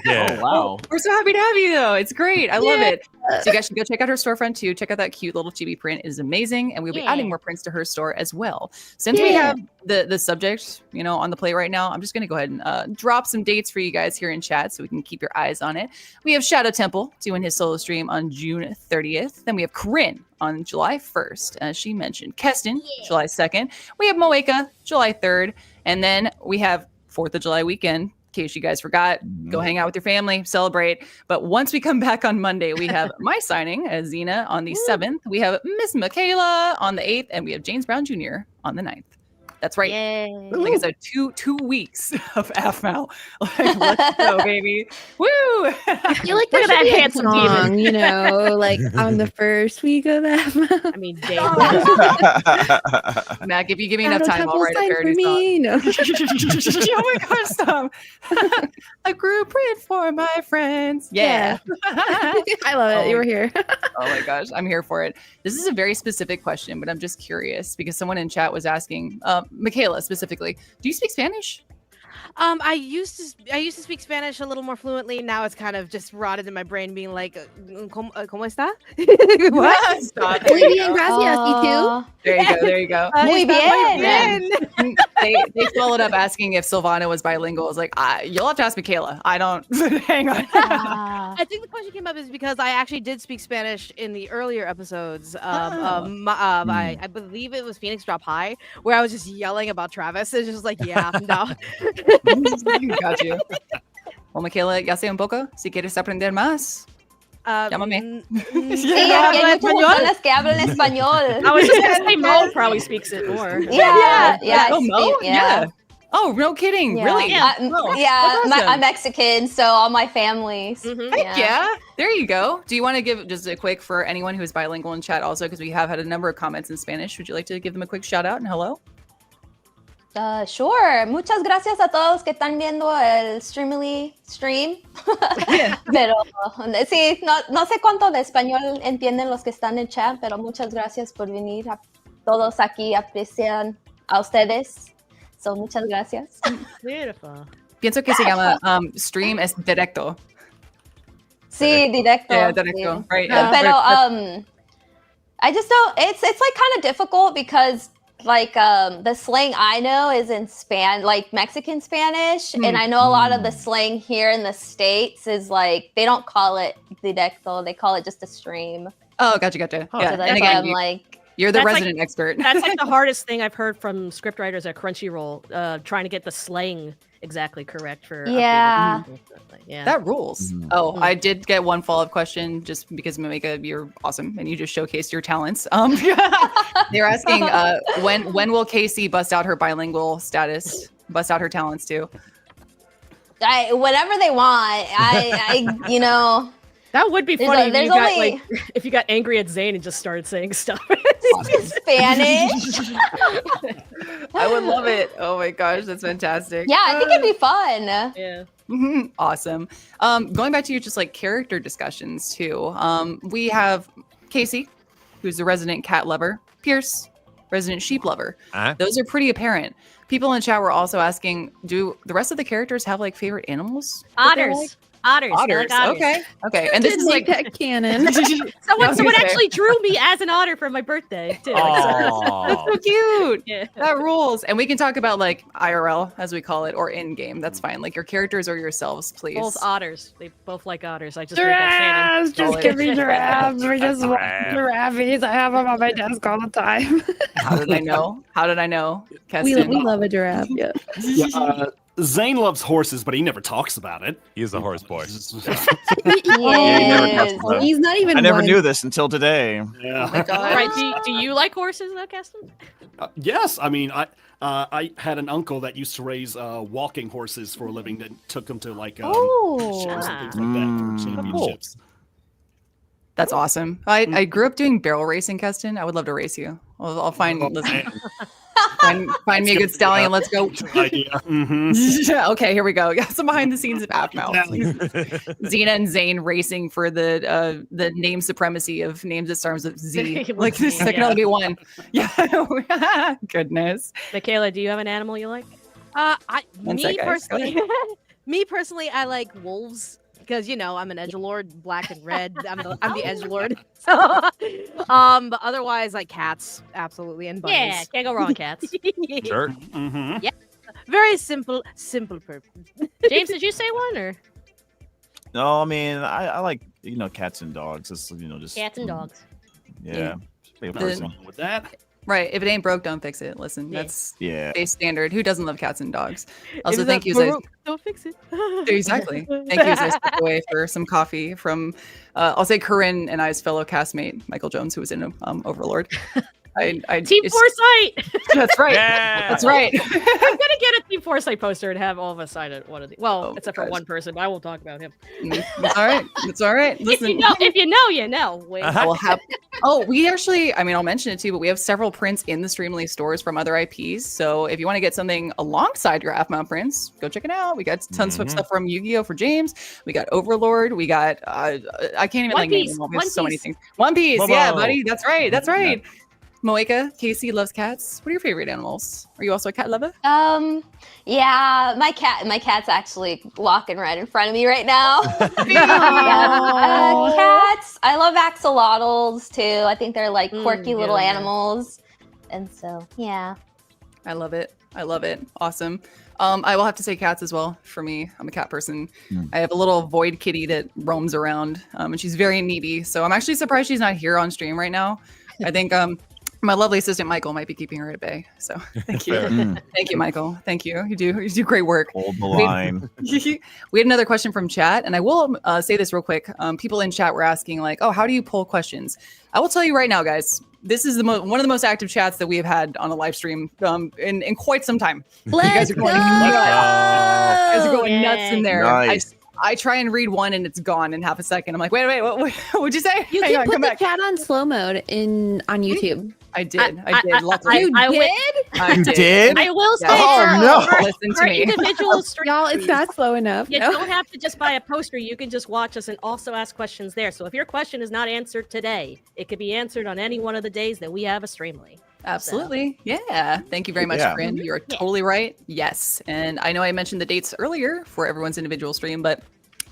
Oh, wow. We're so happy to have you though. It's great. I love it. So you guys should go check out her storefront too. Check out that cute little chibi print. It is amazing. And we'll be adding more prints to her store as well. Since we have the subject, on the plate right now, I'm just going to go ahead and drop some dates for you guys here in chat so we can keep your eyes on it. We have Shadow Temple doing his solo stream on June 30th. Then we have Corinne on July 1st, as she mentioned. Keston, July 2nd. We have Moeka, July 3rd. And then we have 4th of July weekend. In case you guys forgot, go hang out with your family, celebrate. But once we come back on Monday, we have my signing as Xena on the 7th. We have Miss Michaela on the 8th. And we have James Brown Jr. on the 9th. That's right. Yay. Like I said, 2 weeks of AFMAL. Like, let's go, baby. Woo! I feel like Look there at that should be a handsome song, you know, like on the first week of AFMAL. I mean, damn. Mac, if you give me enough time, I'll write a for parody song. me. No. Oh my gosh, stop. A group read for my friends. Yeah. I love it. You were here. Oh my gosh, I'm here for it. This is a very specific question, but I'm just curious because someone in chat was asking, Michaela specifically, do you speak Spanish? I used to speak Spanish a little more fluently. Now it's kind of just rotted in my brain, being like, "¿Cómo está?" What? Stop. Muy bien, gracias. You too? There you go. Muy bien. They followed up asking if Silvana was bilingual. I was like, you'll have to ask Michaela. I don't. Hang on. I think the question came up is because I actually did speak Spanish in the earlier episodes. I believe it was Phoenix Drop High, where I was just yelling about Travis. It's just like, yeah, no. Got you. Well, Michaela, ya sé un poco. Si quieres aprender más, llámame. Sí, aquí hay muchas personas que hablan español. I was just gonna say Mo probably speaks it more. Yeah. Oh, Mo? Yeah. Oh, no kidding. Yeah. Really? Yeah. Oh, Yeah, that's awesome. I'm Mexican, so all my families. Heck yeah. There you go. Do you want to give just a quick for anyone who is bilingual in chat also, because we have had a number of comments in Spanish. Would you like to give them a quick shout out and hello? Sure. Muchas gracias a todos que están viendo el Streamily stream. Pero sí, no sé cuánto de español entienden los que están en chat, pero muchas gracias por venir. Todos aquí aprecian a ustedes. So, muchas gracias. Beautiful. Pienso que se llama stream es directo. Sí, directo. Yeah, directo. Sí. Right. Pero I just don't. It's like kind of difficult because like the slang I know is in like Mexican Spanish, and I know a lot of the slang here in the States is like they don't call it directo, they call it just a stream. Oh, gotcha. Yeah. So And that's again, why I'm like, you're the That's like- resident expert. That's like the hardest thing I've heard from scriptwriters at Crunchyroll, trying to get the slang exactly correct for updated Yeah. stuff. Yeah. That rules. Oh, I did get one follow-up question just because Mamika, you're awesome and you just showcased your talents. They're asking when will Casey bust out her bilingual status, bust out her talents too? whatever they want. I you know. That would be There's funny a- if there's you got only- like if you got angry at Zane and just started saying stuff. Spanish. I would love it. Oh my gosh, that's fantastic. Yeah, I think it'd be fun. Yeah. Awesome. Going back to your just like character discussions too. We have Casey, who's a resident cat lover, Pierce, resident sheep lover. Those are pretty apparent. People in chat were also asking, do the rest of the characters have like favorite animals? that they Otters. like? Otters. I Otters. like otters. Okay. And this is like that canon. Someone actually drew me as an otter for my birthday too. that's so cute. Yeah. That rules. And we can talk about like IRL as we call it or in game. That's fine. Like your characters or yourselves, please. Both otters. They both like otters. I just made that canon. Just give me giraffes. We just want giraffes. I have them on my desk all the time. How did I know? we Keston? love a giraffe. Yeah. Zane loves horses, but he never talks about it. He's a horse boy. Yes. He's not even. I never one. knew this until today. Yeah. Oh my God. All right. Do you like horses though, Keston? Yes, I mean, I had an uncle that used to raise walking horses for a living that took them to like Oh. shows and things like that for championships. That's awesome. I grew up doing barrel racing, Keston. I would love to race you. I'll find find me a good stallion. Let's go. Idea. Mm-hmm. Okay, here we go. Got some behind the scenes of AFMAL. Xena and Zane racing for the name supremacy of names that starts with Z. Like this, there can only be one. Yeah. Goodness. Michaela, do you have an animal you like? One sec, guys. Go Me personally, I like wolves because you know I'm an edgelord, black and red. I'm the edgelord. But otherwise, like cats, absolutely, and bunnies. Yeah, can't go wrong with cats. Sure. Mm-hmm. Yeah, very simple purpose. James, did you say one or No, I mean I like cats and dogs. It's just cats and dogs? Yeah. Play a The- person. With that, Right. If it ain't broke, don't fix it. Listen, Yeah. that's Yeah. base standard. Who doesn't love cats and dogs? Also, If thank it's you. not broke, don't fix it. Exactly. Thank you, as I step away for some coffee from, I'll say Corinne and I's fellow castmate, Michael Jones, who was in Overlord. Team Foresight. That's right. Yeah. That's right. I'm gonna get a Team Foresight poster and have all of us sign it. One of the except for guys. one person, but I won't talk about him. It's all right. It's all right. Listen, If you know, you know. Wink. I will have. Oh, we actually. I mean, I'll mention it too, but we have several prints in the Streamily stores from other IPs. So if you want to get something alongside your half mount prints, go check it out. We got tons of stuff from Yu-Gi-Oh for James. We got Overlord. We got. I can't even One name Piece. them all. We have One so many Piece. things. One Piece. Yeah, Momo. buddy. That's right. That's right. Moeka, Casey loves cats. What are your favorite animals? Are you also a cat lover? Yeah, my cat's actually walking right in front of me right now. Aw. Cats. I love axolotls too. I think they're like quirky little yeah. animals. And so, yeah. I love it. I love it. Awesome. I will have to say cats as well. For me, I'm a cat person. I have a little void kitty that roams around, and she's very needy. So I'm actually surprised she's not here on stream right now. I think my lovely assistant Michael might be keeping her at bay. So thank you, thank you, Michael. Thank you. You do great work. Hold the line. We had another question from chat, and I will say this real quick. People in chat were asking like, "Oh, how do you pull questions?" I will tell you right now, guys. This is one of the most active chats that we have had on a live stream in quite some time. Let's you guys are going go. nuts. You guys are going nuts in there. Nice. I try and read one and it's gone in half a second. I'm like, wait, what'd you say? You Hang can on, put come the back. chat on slow mode on YouTube. I did. Luckily. You I did? I You did? I will say, Yeah. Oh, for, no. Listen for to me. individual streamers, Y'all, it's not slow enough. you No. don't have to just buy a poster. You can just watch us and also ask questions there. So if your question is not answered today, it could be answered on any one of the days that we have a Streamily. Absolutely. Yeah. Thank you very much, Yeah. Corinne. You're totally right. Yes. And I know I mentioned the dates earlier for everyone's individual stream, but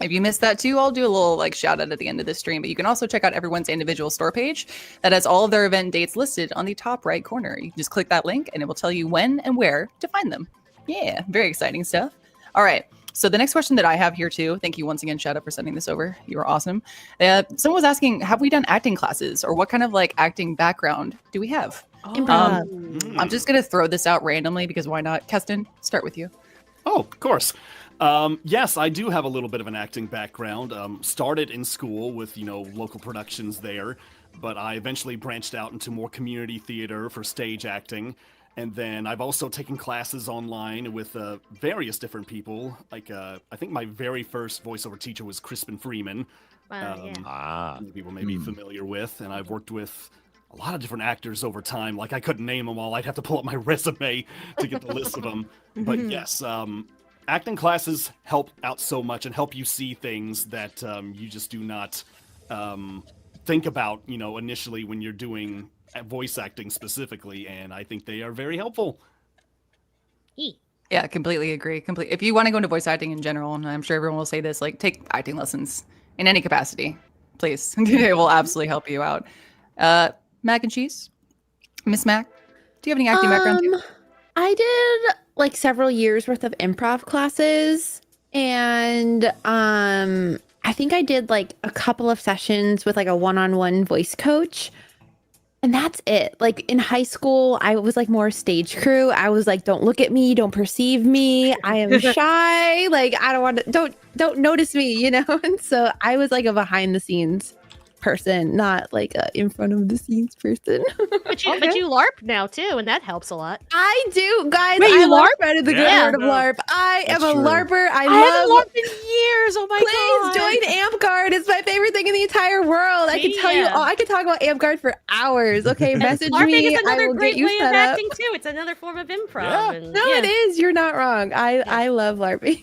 if you missed that too, I'll do a little like shout out at the end of the stream. But you can also check out everyone's individual store page that has all of their event dates listed on the top right corner. You can just click that link and it will tell you when and where to find them. Yeah, very exciting stuff. All right. So the next question that I have here too, thank you once again, shout out for sending this over. You are awesome. Someone was asking, have we done acting classes or what kind of like acting background do we have? I'm just going to throw this out randomly because why not? Keston, start with you. Oh, of course. Yes, I do have a little bit of an acting background. Started in school with, local productions there, but I eventually branched out into more community theater for stage acting. And then I've also taken classes online with various different people. Like, I think my very first voiceover teacher was Crispin Freeman. People may be familiar with. And I've worked with a lot of different actors over time. Like, I couldn't name them all. I'd have to pull up my resume to get the list of them. But yes, acting classes help out so much and help you see things that you just do not think about, initially when you're doing voice acting specifically, and I think they are very helpful. Yeah, completely agree. If you want to go into voice acting in general, and I'm sure everyone will say this, like take acting lessons in any capacity, please. It will absolutely help you out. Mac and Cheese, Miss Mac, do you have any acting background too? I did like several years worth of improv classes, and I think I did like a couple of sessions with like a one-on-one voice coach. And that's it. Like in high school, I was like more stage crew. I was like, don't look at me, don't perceive me. I am shy. Like I don't want to, don't notice me, And so I was like a behind the scenes person, not like a in front of the scenes person. But you LARP now too, and that helps a lot. I do, guys. Wait, you I LARP? LARP out of the good Yeah. word of LARP. I am That's a true. LARPer. I haven't love LARPed in years. Oh my god! Please join AmpGuard. It's my favorite thing in the entire world. I can tell you. Yeah. Oh, I could talk about AmpGuard for hours. Okay, message LARPing me. is I another will great get you way of set up. acting too. It's another form of improv. Yeah. And, No, it is. You're not wrong. I love LARPing.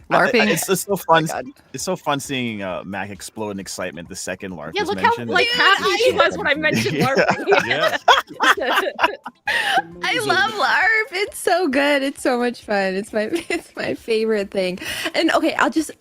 LARPing. It's so fun. God. It's so fun seeing Mac explode in excitement the second LARP Yeah, is look how mentioned. happy she was when I mentioned LARPing. Yeah. I love LARP. It's so good. It's so much fun. It's my favorite thing. And okay,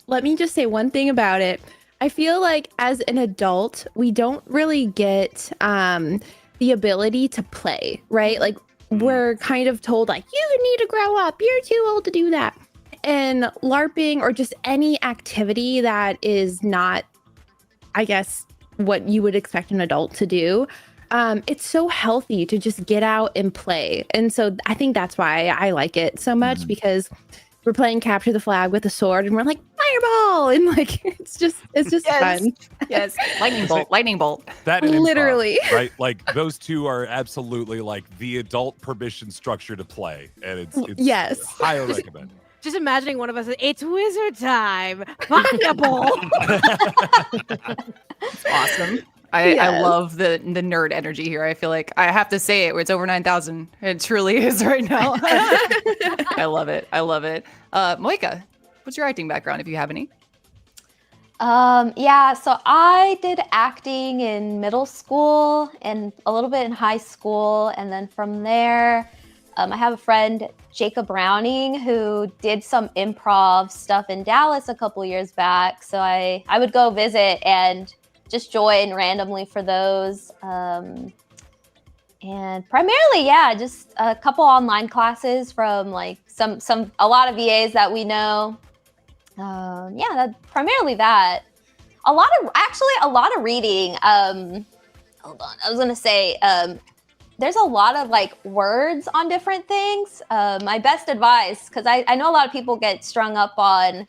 let me just say one thing about it. I feel like as an adult, we don't really get the ability to play, right? Like we're kind of told like you need to grow up. You're too old to do that. And LARPing or just any activity that is not, I guess, what you would expect an adult to do, it's so healthy to just get out and play. And so I think that's why I like it so much, because we're playing capture the flag with a sword and we're like fireball, and like it's just Yes. fun. Yes, lightning bolt. That and improv, Literally. right? Like those two are absolutely like the adult permission structure to play, and it's Yes. highly recommend. Just imagining one of us, it's wizard time. Fireball. Awesome. I Yes. love the nerd energy here. I feel like I have to say it. It's over 9,000. It truly is right now. I love it. I love it. Moika, what's your acting background if you have any? Yeah, so I did acting in middle school and a little bit in high school. And then from there, I have a friend, Jacob Browning, who did some improv stuff in Dallas a couple years back. So I would go visit and just join randomly for those. And primarily, yeah, just a couple online classes from like a lot of VAs that we know. Primarily that. A lot of reading. Hold on, I was gonna say, there's a lot of like words on different things. My best advice, because I know a lot of people get strung up on,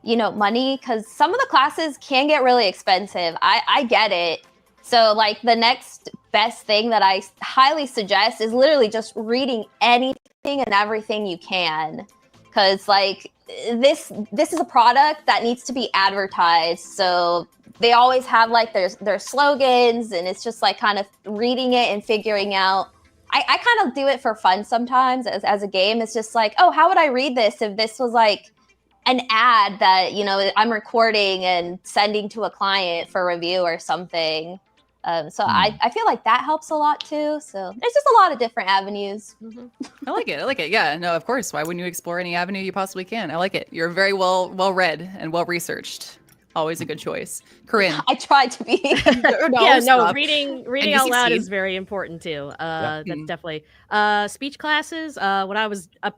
money, because some of the classes can get really expensive. I get it. So like the next best thing that I highly suggest is literally just reading anything and everything you can. Because like this is a product that needs to be advertised. So they always have like their slogans, and it's just like kind of reading it and figuring out. I kind of do it for fun sometimes as a game. It's just like, oh, how would I read this if this was like an ad that, I'm recording and sending to a client for review or something. I feel like that helps a lot too. So there's just a lot of different avenues. Mm-hmm. I like it. Yeah, no, of course. Why wouldn't you explore any avenue you possibly can? I like it. You're very well read and well researched. Always a good choice. Corinne. I tried to be. Reading out loud is very important too. That's definitely speech classes. When I was I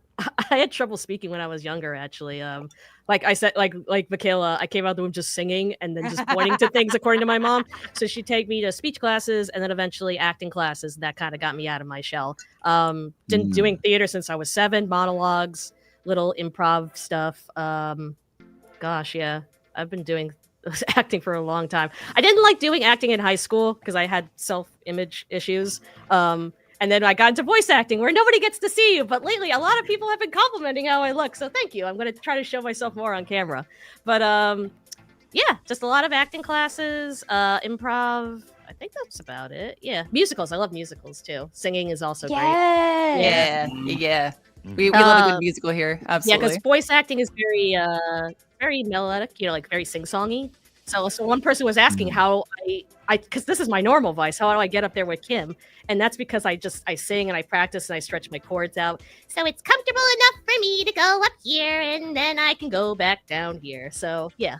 had trouble speaking when I was younger, actually. Like I said, like Michaela, I came out the room just singing and then just pointing to things according to my mom. So she'd take me to speech classes and then eventually acting classes. That kind of got me out of my shell. Doing theater since I was 7, monologues, little improv stuff. Gosh, yeah. I've been doing acting for a long time. I didn't like doing acting in high school because I had self-image issues. And then I got into voice acting where nobody gets to see you. But lately, a lot of people have been complimenting how I look. So thank you. I'm going to try to show myself more on camera. But yeah, just a lot of acting classes, improv. I think that's about it. Yeah, musicals. I love musicals too. Singing is also great. Yeah. We love a good musical here. Absolutely. Yeah, because voice acting is very melodic, like very sing-songy. So one person was asking how because this is my normal voice, how do I get up there with Kim? And that's because I sing and I practice and I stretch my chords out. So it's comfortable enough for me to go up here and then I can go back down here. So yeah.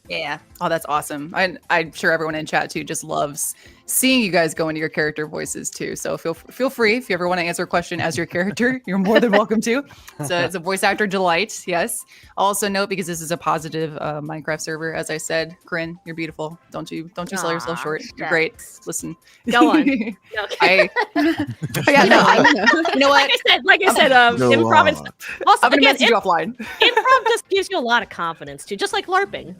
Yeah. Oh, that's awesome. I'm sure everyone in chat too just loves seeing you guys go into your character voices too. So feel free if you ever want to answer a question as your character, you're more than welcome to. So it's a voice actor delight. Yes. Also note, because this is a positive Minecraft server, as I said, Corinne, you're beautiful. Don't you sell yourself short. You're great. Listen. Go on. You know what? Like I said, improv is also I'm gonna message you offline. Improv just gives you a lot of confidence too, just like LARPing.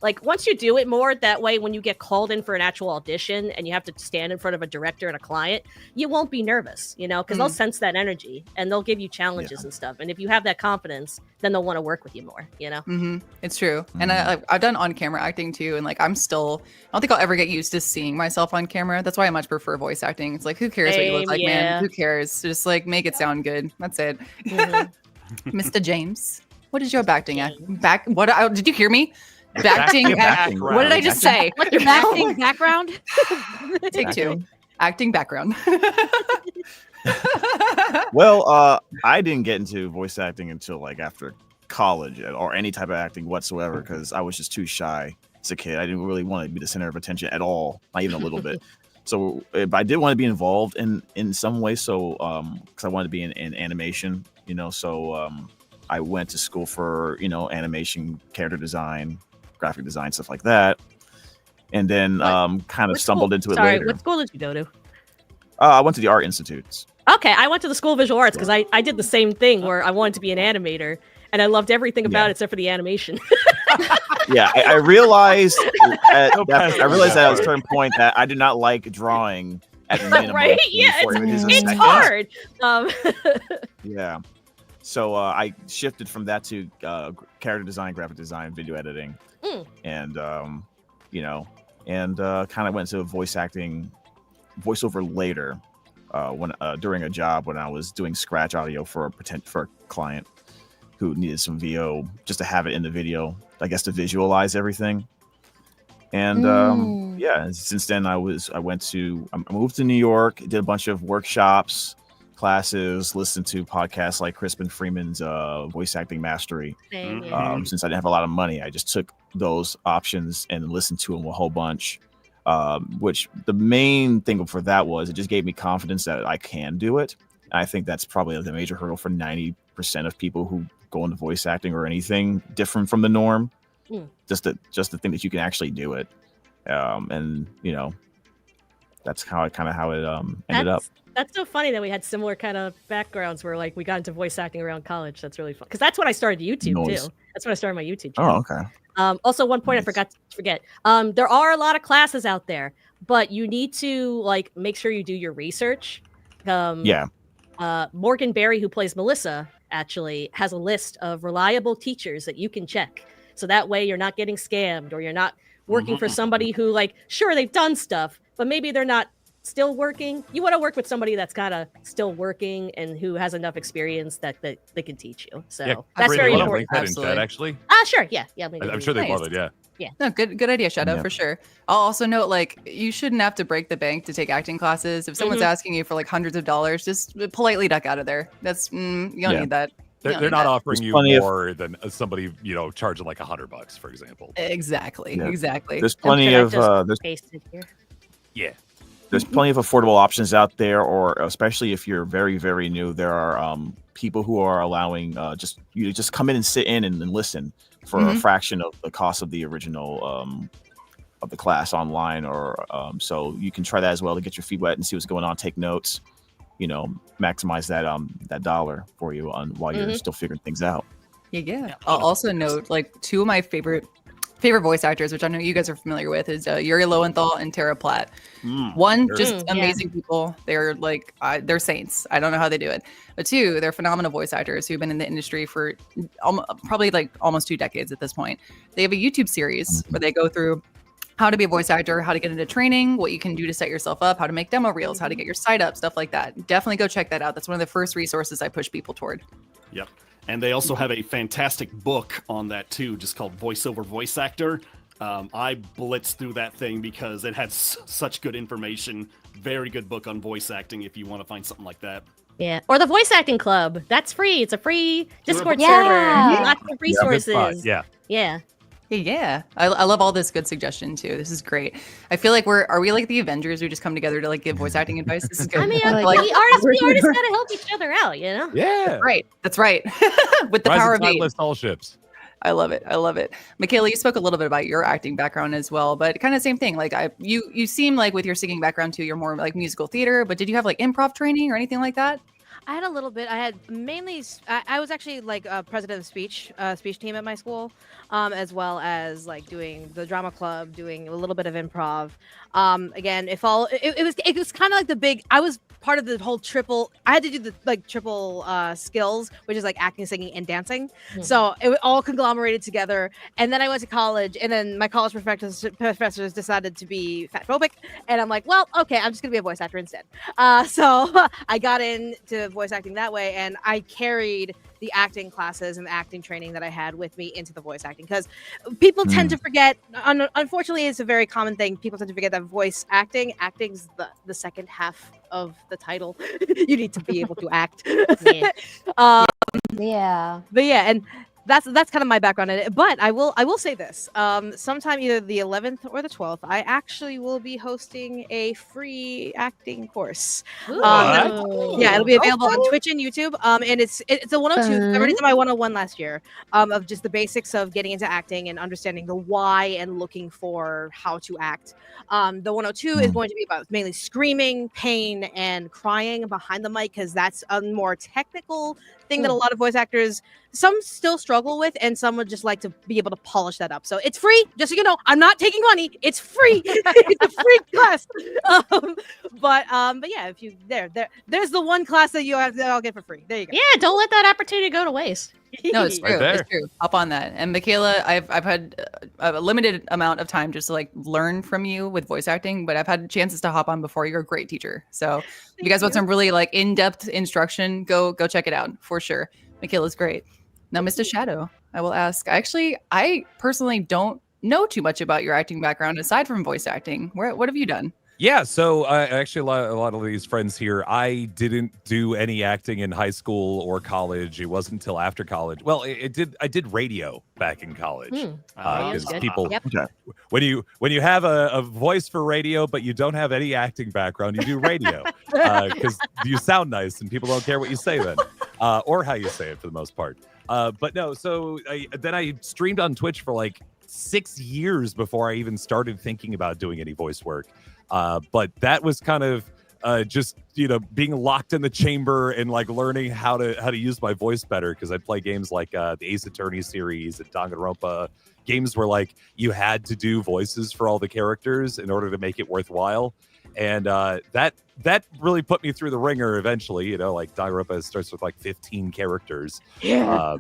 Like once you do it more that way, when you get called in for an actual audition and you have to stand in front of a director and a client, you won't be nervous, because they'll sense that energy and they'll give you challenges and stuff. And if you have that confidence, then they'll want to work with you more, Mm-hmm. It's true. And I've done on-camera acting too. And like, I don't think I'll ever get used to seeing myself on camera. That's why I much prefer voice acting. It's like, who cares what you look like, man? Who cares? Just like make it sound good. That's it. Mm-hmm. Mr. James, what is your acting? Did you hear me? Acting. What did I just say? What's your acting background? Take 2. Acting background. Well, I didn't get into voice acting until like after college or any type of acting whatsoever because I was just too shy as a kid. I didn't really want to be the center of attention at all, not even a little bit. So I did want to be involved in some way. So because I wanted to be in animation, so I went to school for animation, character design, graphic design, stuff like that, and then kind of stumbled into it later. What school did you go to? I went to the Art Institutes. Okay, I went to the School of Visual Arts because I did the same thing where I wanted to be an animator, and I loved everything about Yeah. it except for the animation. Yeah, I realized No past I realized that at a part. certain point that I do not like drawing at minimum Right? Yeah, 24 images a it's second. hard. Yeah. So I shifted from that to character design, graphic design, video editing, and kind of went to voiceover later when during a job when I was doing scratch audio for a client who needed some VO just to have it in the video, I guess, to visualize everything. And yeah, since then I moved to New York, did a bunch of workshops, classes, listened to podcasts like Crispin Freeman's voice acting mastery. Same, yeah. Since I didn't have a lot of money, I just took those options and listened to them a whole bunch. Which the main thing for that was it just gave me confidence that I can do it. And I think that's probably the major hurdle for 90% of people who go into voice acting or anything different from the norm. Just the thing that you can actually do it. And that's how it ended up. That's so funny that we had similar kind of backgrounds where like we got into voice acting around college. That's really fun because that's when I started YouTube too. That's when I started my YouTube channel. Oh, okay. Also, one point I forgot to forget. There are a lot of classes out there, but you need to like make sure you do your research. Yeah. Morgan Berry, who plays Melissa, actually has a list of reliable teachers that you can check. So that way you're not getting scammed or you're not working for somebody who like, sure, they've done stuff, but maybe they're not still working. You want to work with somebody that's kind of still working and who has enough experience that they can teach you. So that's Brittany, very you wanna important. link that in Absolutely. chat, actually? Sure. Yeah. Maybe. I'm sure they Nice. love it, yeah. No, good idea, Shadow, Yeah. for sure. I'll also note, like, you shouldn't have to break the bank to take acting classes. If someone's asking you for like hundreds of dollars, just politely duck out of there. That's you don't Yeah. need that. They're not offering There's you plenty of- more than somebody, charging like $100, for example. Exactly. Yeah. Exactly. There's plenty of Pasted here. Yeah. there's plenty of affordable options out there, or especially if you're very, very new, there are people who are allowing just you to just come in and sit in and listen for a fraction of the cost of the original of the class online, or so you can try that as well to get your feet wet and see what's going on, take notes, maximize that dollar for you while you're still figuring things out. Yeah. I'll also note, like, two of my favorite voice actors, which I know you guys are familiar with, is Yuri Lowenthal and Tara Platt. One, just amazing people. They're like, they're saints. I don't know how they do it. But two, they're phenomenal voice actors who've been in the industry for probably like almost 2 decades at this point. They have a YouTube series where they go through how to be a voice actor, how to get into training, what you can do to set yourself up, how to make demo reels, how to get your site up, stuff like that. Definitely go check that out. That's one of the first resources I push people toward. Yep. And they also have a fantastic book on that too, just called Voiceover Voice Actor. I blitzed through that thing because it had such good information. Very good book on voice acting if you want to find something like that. Yeah. Or the Voice Acting Club. That's free. It's a free Discord Yeah. server. Lots of resources. Yeah. Yeah. Yeah, I love all this good suggestion too. This is great. I feel like are we like the Avengers? We just come together to like give voice acting advice. This is good. I mean, I we artists gotta help each other out, Yeah. right. That's right. With the Rise power and of tide 8. lifts all ships. I love it. I love it. Michaela, you spoke a little bit about your acting background as well, but kind of same thing. Like you seem like with your singing background too, you're more like musical theater, but did you have like improv training or anything like that? I had a little bit. I had mainly. I was actually like president of speech team at my school, as well as like doing the drama club, doing a little bit of improv. Again, it was kind of like the big. I was part of the whole triple. I had to do the like triple skills, which is like acting, singing, and dancing. So it was all conglomerated together. And then I went to college, and then my college professors decided to be fat phobic, and I'm like, well, okay, I'm just gonna be a voice actor instead. So I got into voice acting that way, and I carried the acting classes and the acting training that I had with me into the voice acting, because people tend to forget, unfortunately it's a very common thing, people tend to forget that voice acting's the second half of the title. You need to be able to act. Yeah. But yeah, and that's kind of my background in it. But I will say this: sometime either the 11th or the 12th, I actually will be hosting a free acting course. Yeah, it'll be available on Twitch and YouTube. And it's a 102. I already did my 101 last year. Of just the basics of getting into acting and understanding the why and looking for how to act. The 102 is going to be about mainly screaming, pain, and crying behind the mic, because that's a more technical thing that a lot of voice actors, some still struggle with, and some would just like to be able to polish that up. So it's free, just so you know. I'm not taking money. It's free. It's a free class. But yeah, if you there's the one class that I'll get for free. There you go. Yeah, don't let that opportunity go to waste. No, it's true. Right It's true. Hop on that. And Michaela, I've had a limited amount of time just to like learn from you with voice acting, but I've had chances to hop on before. You're a great teacher. So if you guys want some really like in-depth instruction, go check it out for sure. Michaela's great. Now, Mr. Shadow, I will ask. I personally don't know too much about your acting background aside from voice acting. What have you done? Yeah, so actually, a lot of these friends here, I didn't do any acting in high school or college. It wasn't until after college. Well, I did radio back in college. Because people, when you have a voice for radio, but you don't have any acting background, you do radio because you sound nice and people don't care what you say then, or how you say it for the most part. But no, so then I streamed on Twitch for like 6 years before I even started thinking about doing any voice work. But that was kind of just, being locked in the chamber and like learning how to use my voice better, because I play games like the Ace Attorney series and Danganronpa, games where like you had to do voices for all the characters in order to make it worthwhile. And that really put me through the ringer eventually. Like Danganronpa starts with like 15 characters. Yeah.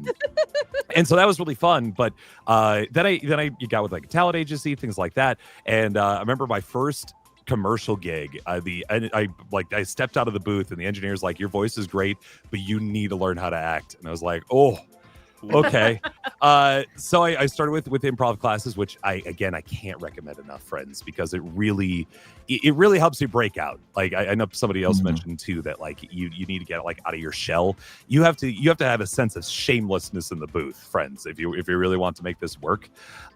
And so that was really fun. But then I got with like a talent agency, things like that. And I remember my first commercial gig, I stepped out of the booth and the engineer's like, your voice is great, but you need to learn how to act. And I was like, oh, okay. So I started with improv classes, which I can't recommend enough, friends, because it really helps you break out. Like I know somebody else mentioned too that like you need to get like out of your shell. You have to have a sense of shamelessness in the booth, friends, if you really want to make this work.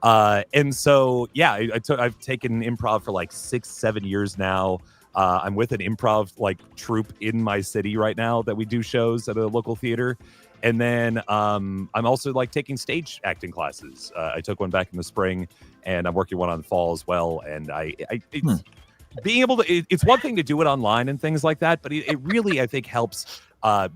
And so yeah, I've taken improv for like 6-7 years now. I'm with an improv like troupe in my city right now that we do shows at a local theater. And then I'm also like taking stage acting classes. I took one back in the spring, and I'm working one on the fall as well. And being able to, it's one thing to do it online and things like that, but it really, I think, helps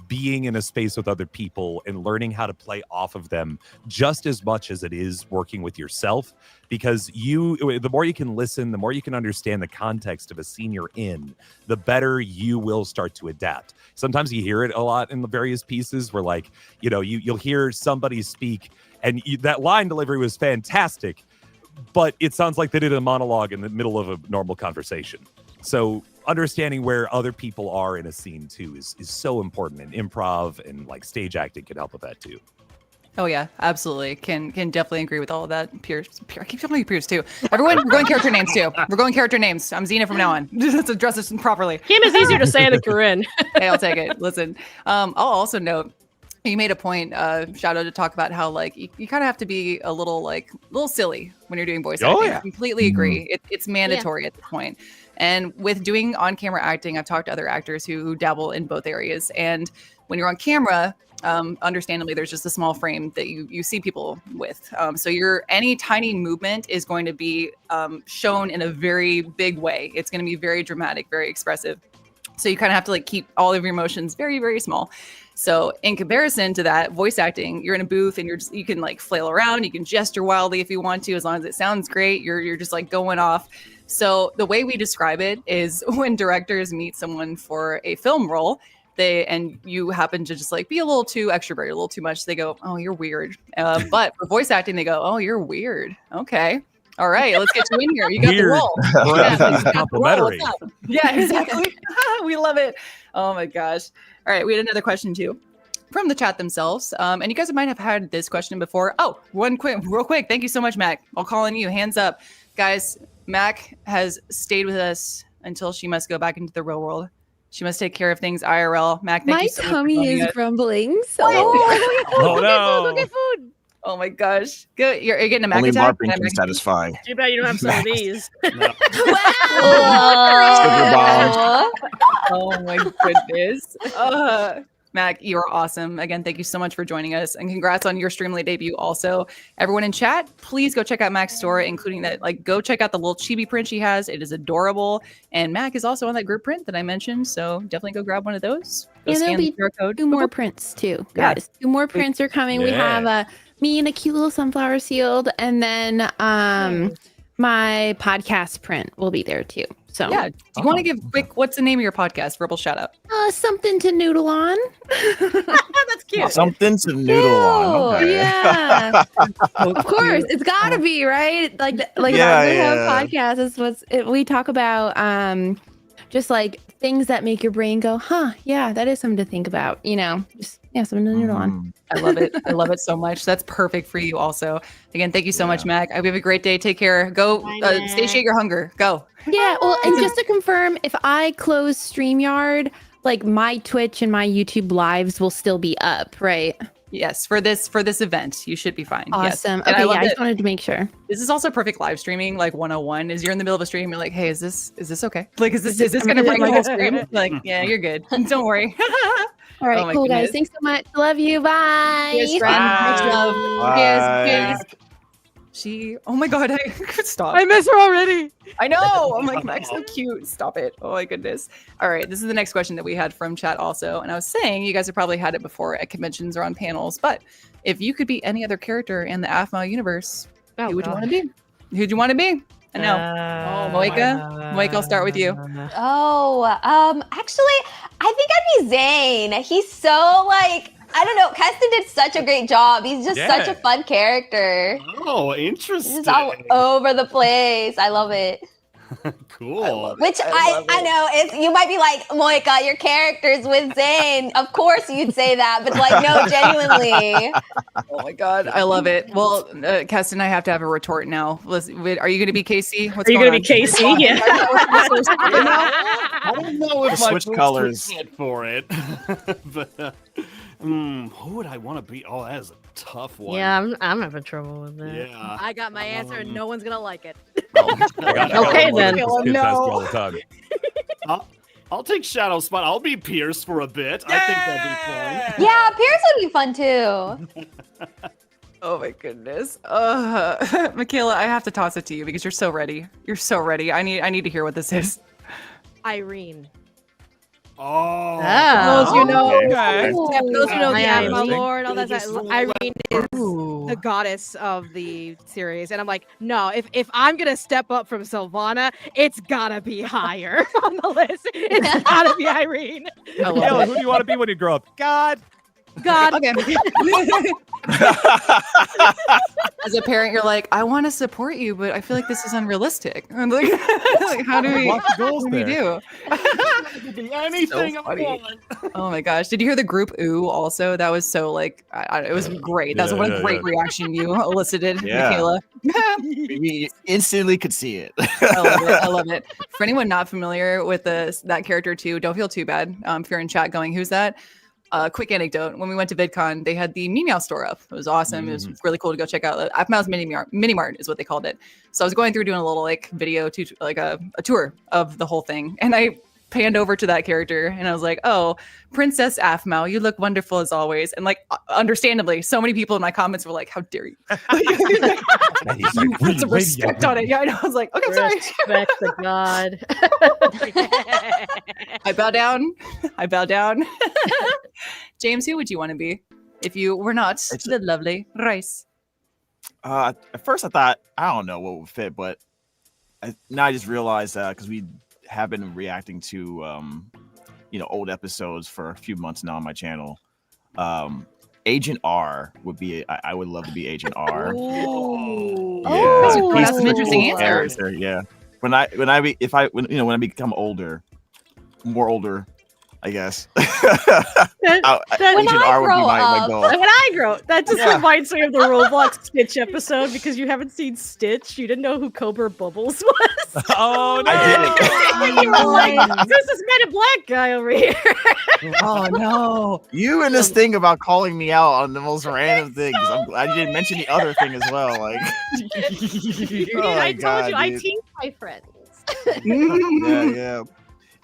being in a space with other people and learning how to play off of them just as much as it is working with yourself. Because the more you can listen, the more you can understand the context of a scene you're in, the better you will start to adapt. Sometimes you hear it a lot in the various pieces where like, you'll hear somebody speak and that line delivery was fantastic, but it sounds like they did a monologue in the middle of a normal conversation. So understanding where other people are in a scene too is so important, and improv and like stage acting can help with that too. Oh yeah, absolutely. Can definitely agree with all of that. Pierce, I keep calling you Pierce too. Everyone, we're going character names too. We're going character names. I'm Xena from now on. Let's address this properly. Kim is easier to say than Corinne. Hey, I'll take it. Listen, I'll also note, you made a point, Shadow, to talk about how like you kind of have to be a little silly when you're doing voice acting. Yeah. I completely agree. It's mandatory at this point. And with doing on-camera acting, I've talked to other actors who dabble in both areas. And when you're on camera, understandably, there's just a small frame that you see people with. So any tiny movement is going to be shown in a very big way. It's going to be very dramatic, very expressive. So you kind of have to like keep all of your emotions very, very small. So in comparison to that, voice acting, you're in a booth and you can like flail around, you can gesture wildly if you want to, as long as it sounds great. You're just like going off. So the way we describe it is when directors meet someone for a film role, and you happen to just like be a little too extroverted, a little too much, they go, oh, you're weird. But for voice acting, they go, oh, you're weird. Okay. All right, let's get you in here. You got Weird. the role. Yeah, complimentary. Yeah, exactly. We love it. Oh my gosh. All right, we had another question too from the chat themselves. And you guys might have had this question before. Oh, real quick. Thank you so much, Mac. I'll call on you. Hands up. Guys, Mac has stayed with us until she must go back into the real world. She must take care of things IRL. Mac, thank you so much. My tummy is grumbling. So Oh no. Go get food. Oh my gosh. Good. You're getting a mac Only attack? LARPing can satisfy. Too bad you don't have some of these. No. Whoa. Oh my goodness. Mac, you are awesome. Again, thank you so much for joining us, and congrats on your Streamily debut also. Everyone in chat, please go check out Mac's store, including that, like, go check out the little chibi print she has. It is adorable. And Mac is also on that group print that I mentioned, so definitely go grab one of those. Go And there'll scan the be QR code. 2 more prints too, Yeah. guys. 2 more prints are coming. We have me and a cute little sunflower sealed, and then my podcast print will be there too. So Yeah. Do you want to give quick, what's the name of your podcast? Verbal shout out. something to noodle on. That's cute. Something to noodle on. Okay. Yeah, of course, it's gotta be right. Like Yeah, the yeah. podcast is we talk about just like things that make your brain go, huh? Yeah, that is something to think about. Just something to noodle on. I love it. I love it so much. That's perfect for you also. Again, thank you so much, Mac. I hope you have a great day. Take care. Go satiate your hunger. Go. Yeah, well, and just to confirm, if I close StreamYard, like my Twitch and my YouTube lives will still be up, right? Yes, for this event, you should be fine. Yes. Awesome. And Okay, love I that just wanted to make sure. This is also perfect live streaming, like 101. Is you're in the middle of a stream, you're like, hey, is this okay? Like, is this gonna break the whole stream? Like, yeah, you're good. Don't worry. All right, Oh my cool, guys. goodness. Thanks so much. Love you. Bye. Cheers, friend. Much love. Bye. Cheers. Oh my god, I stop. I miss her already. I know. I'm like, Mac's so cute. Stop it. Oh my goodness. All right. This is the next question that we had from chat also. And I was saying, you guys have probably had it before at conventions or on panels, but if you could be any other character in the AFMA universe, who would you want to be? Who'd you want to be? I know. Moika, I'll start with you. Oh, actually, I think I'd be Zane. He's so like, I don't know. Keston did such a great job. He's just such a fun character. Oh, He's interesting. just all over the place. I love it. Cool. Which I know is you might be like, Moika, your character's with Zane. Of course you'd say that, but like, no, genuinely. Oh my god, I love it. Well, Keston, I have to have a retort now. Are you going to be Casey? What's Are you going gonna be Casey? Yeah. I don't know if my Switch voice colors. would fit for it. But who would I want to be? Oh, that is a tough one. Yeah, I'm having trouble with that. Yeah. I got my answer, and no one's gonna like it. Okay, then. All the time. I'll take Shadow Spot. I'll be Pierce for a bit. I think that'd be fun. Yeah, Pierce would be fun too. Oh my goodness. Michaela, I have to toss it to you because you're so ready. You're so ready. I need to hear what this is. Irene. Oh. Those you know, Okay. those who know the My Anima Irene. Lord, all that. Just Irene is Ooh. the goddess of the series, and I'm like, no, if I'm gonna step up from Sylvana, it's gotta be higher on the list. It's gotta be Irene. I love Michaela, it. who do you want to be when you grow up? God. God. Okay. As a parent, you're like, I want to support you, but I feel like this is unrealistic. I'm like, how do we, Lots of goals what do we there. do? It could be anything I funny. want. Oh my gosh. Did you hear the group ooh also? That was so like, it was great. That was one great reaction you elicited, Yeah. Michaela. We instantly could see it. I love it. I love it. For anyone not familiar with that character too, don't feel too bad. If you're in chat going, who's that? Quick anecdote. When we went to VidCon, they had the Meow store up. It was awesome. It was really cool to go check out. AFMAO's Mini Mart is what they called it. So I was going through doing a little like video, like a tour of the whole thing. And I panned over to that character and I was like, oh, Princess AFMAO, you look wonderful as always. And like, understandably, so many people in my comments were like, how dare you? He's like, Put some respect on it. Yeah, I know. I was like, okay, I'm sorry. Respect the god. I bow down. I bow down. James, who would you want to be if you were not the lovely Rice? At first, I thought I don't know what would fit, but now I just realized because we have been reacting to old episodes for a few months now on my channel. Agent R would be. I would love to be Agent R. Ooh. Oh, that's some he's a interesting cool answers. character, yeah. When I become more older, I guess. Agent R would be my goal. When I grow, that just reminds me of the Roblox Stitch episode because you haven't seen Stitch. You didn't know who Cobra Bubbles was. Oh no! I did it. You were like, this is Men in Black guy over here. Oh no. You and this thing about calling me out on the most random things. I'm glad you didn't mention the other thing as well. Like, Dude, oh my I told God, you, I dude. tease my friends. yeah.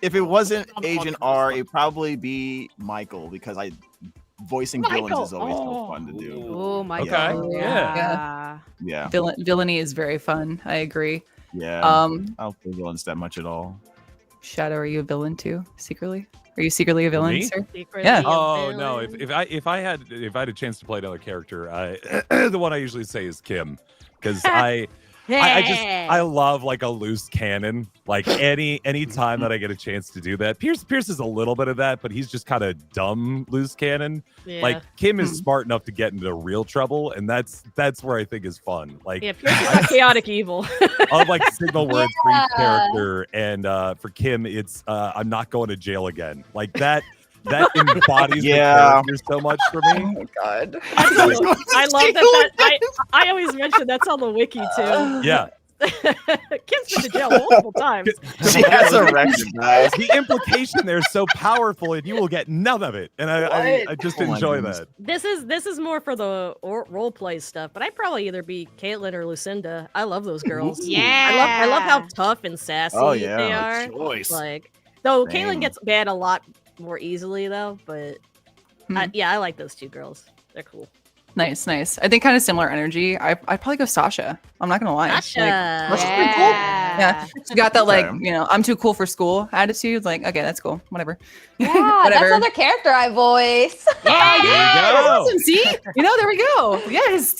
If it wasn't Agent R, it'd probably be Michael because voicing villains is always so fun to do. Oh my Okay, god. yeah. Yeah, Villainy is very fun. I agree. yeah. Um, I don't play villains that much at all. Shadow, are you a villain too? Secretly? Are you secretly a villain, Me? sir? Secretly Yeah. a Oh no! villain. If I had a chance to play another character, the one I usually say is Kim, because I love like a loose cannon. Like any time that I get a chance to do that. Pierce is a little bit of that, but he's just kind of dumb loose cannon. Yeah. Like Kim is smart enough to get into real trouble, and that's where I think is fun. Like Yeah, Pierce is like chaotic evil. I have like signal words for each Yeah. character, and for Kim, it's I'm not going to jail again. Like that embodies Yeah. the character so much for me. Oh God. I love that. I always mention that's on the wiki too. Yeah. Kim's been to jail multiple times. She has a record, guys. The implication there is so powerful, and you will get none of it. And I just Oh my enjoy goodness. that. This is more for the role play stuff, but I'd probably either be Caitlyn or Lucinda. I love those girls. Ooh. I love how tough and sassy Oh, yeah. they are. Choice. Like, though Same. Caitlyn gets bad a lot more easily though, but I like those two girls. They're cool. Nice. I think kind of similar energy. I'd probably go Sasha. I'm not gonna lie. Sasha. Like, Sasha's pretty cool. Yeah, she got that like Okay. I'm too cool for school attitude. Like, okay, that's cool. Whatever. Yeah, that's Whatever. another character I voice. Yeah, There you that's go. awesome. See, there we go. Yes.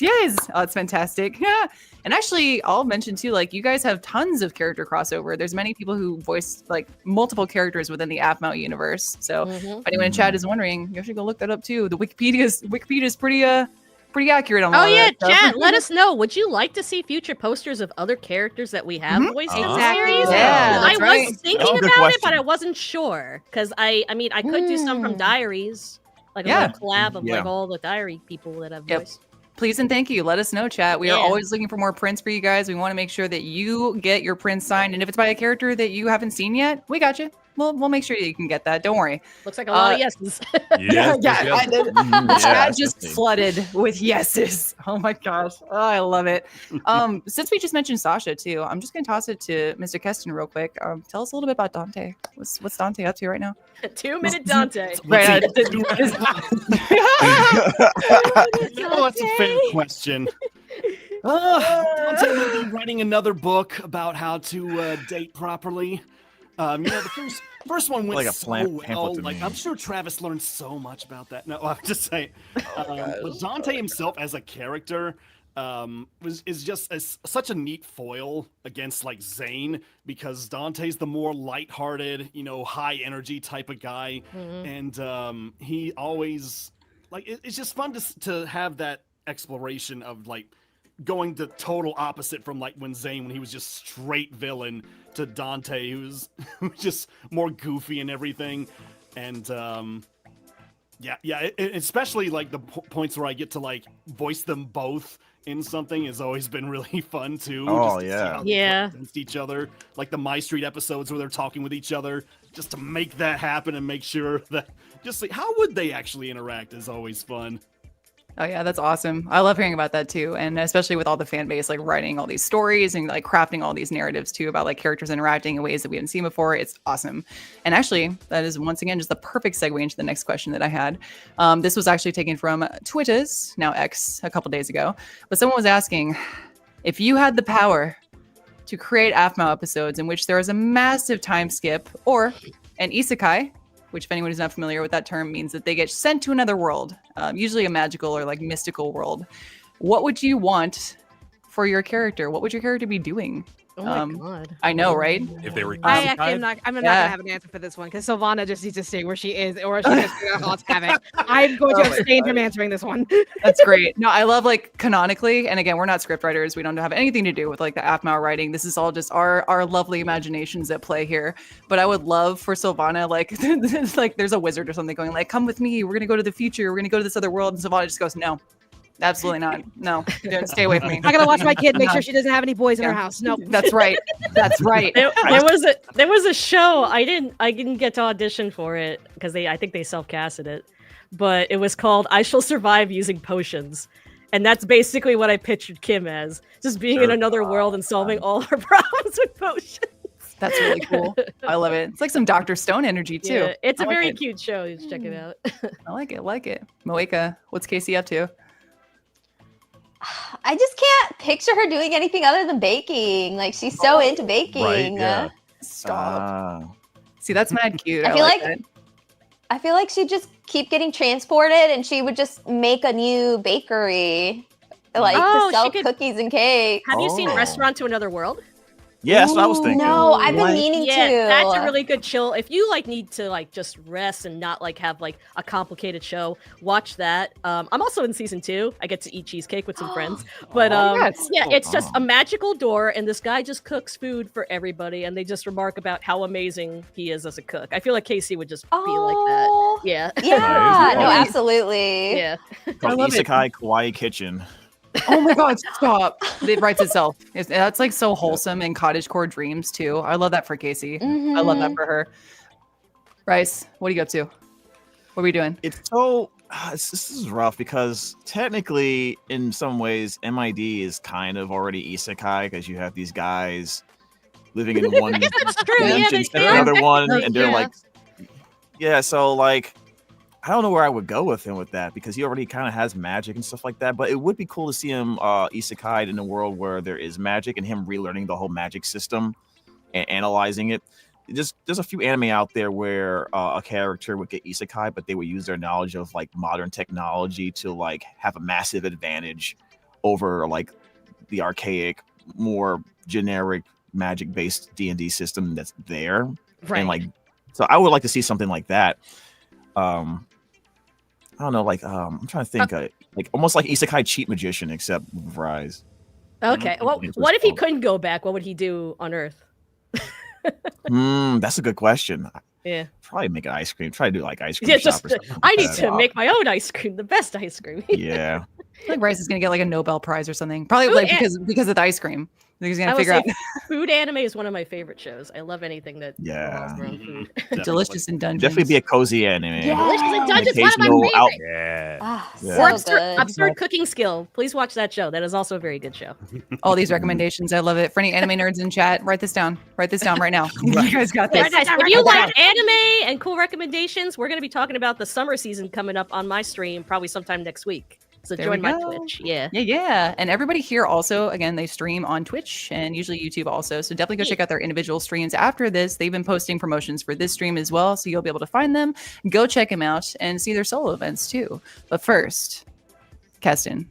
Oh, it's fantastic. Yeah. And actually, I'll mention too, like you guys have tons of character crossover. There's many people who voice like multiple characters within the AFMO universe. So if anyone in chat is wondering, you should go look that up too. The Wikipedia's pretty accurate on all Oh of yeah, that stuff. chat. Let us know. Would you like to see future posters of other characters that we have voiced in the Exactly. series? Yeah, I that's right. was thinking That's a about good it, question. but I wasn't sure because I mean I could do some from diaries, like a Yeah. little collab of Yeah. like all the diary people that I've Yep. voiced. Please and thank you. Let us know, chat. We are Yeah. always looking for more prints for you guys. We want to make sure that you get your prints signed. And if it's by a character that you haven't seen yet, we got you. We'll make sure that you can get that. Don't worry. Looks like a lot of yeses. Yes, yes. I did. Mhm, The yeah, chat just definitely. flooded with yeses. Oh my gosh. Oh, I love it. Since we just mentioned Sasha too, I'm just gonna toss it to Mr. Keston real quick. Tell us a little bit about Dante. What's Dante up to right now? 2-minute Dante. Right. That's a fair question. Dante may be writing another book about how to date properly. The first one went Like a so pamphlet well. to Like me. I'm sure Travis learned so much about that. No, I'm just saying. But Dante himself as a character is just such a neat foil against like Zane because Dante's the more lighthearted, high energy type of guy, and he always it's just fun to have that exploration of like going the total opposite from like when he was just straight villain to Dante who was just more goofy and everything, and especially like the points where I get to like voice them both in something has always been really fun too. Oh, just to see yeah. how they Yeah. play against each other, like the My Street episodes where they're talking with each other, just to make that happen and make sure that just like how would they actually interact is always fun. Oh yeah, that's awesome. I love hearing about that too. And especially with all the fan base, like writing all these stories and like crafting all these narratives too about like characters interacting in ways that we hadn't seen before. It's awesome. And actually, that is once again just the perfect segue into the next question that I had. This was actually taken from Twitter's, now X, a couple days ago. But someone was asking, if you had the power to create AFMO episodes in which there is a massive time skip or an isekai, which if anyone is not familiar with that term means that they get sent to another world, usually a magical or like mystical world. What would you want for your character? What would your character be doing? Oh my god. I know, right? If they were I isekai, actually am not. I'm not Yeah. gonna have an answer for this one because Sylvana just needs to stay where she is, or she's just gonna let's have it. I'm going to Oh my abstain God. from answering this one. That's great. No, I love like canonically, and again, we're not script writers. We don't have anything to do with like the AFMAO writing. This is all just our lovely imaginations at play here. But I would love for Sylvana, like, it's like there's a wizard or something going like, come with me. We're gonna go to the future. We're gonna go to this other world. And Sylvana just goes, no. Absolutely not. No, don't stay away from me. I'm not gonna watch my kid. Make sure she doesn't have any boys in her house. No, That's right. That's right. There was a show I didn't get to audition for it because I think they self-casted it, but it was called I Shall Survive Using Potions. And that's basically what I pictured Kim as, just being in another world and solving all her problems with potions. That's really cool. I love it. It's like some Dr. Stone energy too. Yeah, it's a I like very it. cute show. You should check it out. I like it. Like it. Moeka, what's Casey up to? I just can't picture her doing anything other than baking. Like she's so into baking. Right, yeah. Stop. See, that's mad cute. I feel like that. I feel like she'd just keep getting transported and she would just make a new bakery, like Oh, to sell she could- cookies and cake. Have you seen Oh. Restaurant to Another World? Yeah, that's what I was thinking. No, I've been Like- meaning Yeah, to. that's a really good chill. If you like need to like just rest and not like have like a complicated show, watch that. I'm also in season 2. I get to eat cheesecake with some friends. But yes. yeah, it's just a magical door and this guy just cooks food for everybody and they just remark about how amazing he is as a cook. I feel like Casey would just be like that. Oh, Yeah. yeah, That is no, nice. absolutely. Yeah. Called love it. Isekai Kawaii Kitchen. Oh my god, stop. It writes itself. That's like so wholesome and cottagecore dreams too. I love that for Casey. I love that for her. Rice, what are you up to? What are we doing? It's so this is rough because technically, in some ways, MID is kind of already isekai because you have these guys living in one That's true. Yeah, dimension they instead of another one, Like, and they're yeah. like, yeah. So like, I don't know where I would go with him with that because he already kind of has magic and stuff like that. But it would be cool to see him isekai in a world where there is magic and him relearning the whole magic system and analyzing it. There's a few anime out there where a character would get isekai, but they would use their knowledge of like modern technology to like have a massive advantage over like the archaic, more generic magic-based D&D system that's there. Right. And like, so I would like to see something like that. I don't know, like I'm trying to think, like almost like Isekai Cheat Magician, except with Rise. Okay. Well, what if he couldn't go back? What would he do on Earth? That's a good question. Yeah. Probably make an ice cream. Try to do like ice cream Yeah, shop just or something like I need that. to make my own ice cream, the best ice cream. Yeah. I feel like Rice is gonna get like a Nobel Prize or something. Probably Food like and- because of the ice cream. I think he's I gonna would figure out say food anime is one of my favorite shows. I love anything that Yeah. revolves around food. Delicious in Dungeons. Definitely be a cozy anime. Yeah. Delicious in An Dungeons, one of my occasional favorites. Yeah. Ah, Yeah. so Absurd, good. Absurd Cooking Skill. Please watch that show. That is also a very good show. all these recommendations. I love it. For any anime nerds in chat, write this down. Write this down right now. You guys got this. If you like anime and cool recommendations, we're going to be talking about the summer season coming up on my stream probably sometime next week. So There we join my go. Twitch. Yeah. Yeah. And everybody here also, again, they stream on Twitch and usually YouTube also. So definitely go check out their individual streams after this. They've been posting promotions for this stream as well. So you'll be able to find them. Go check them out and see their solo events too. But first, Keston,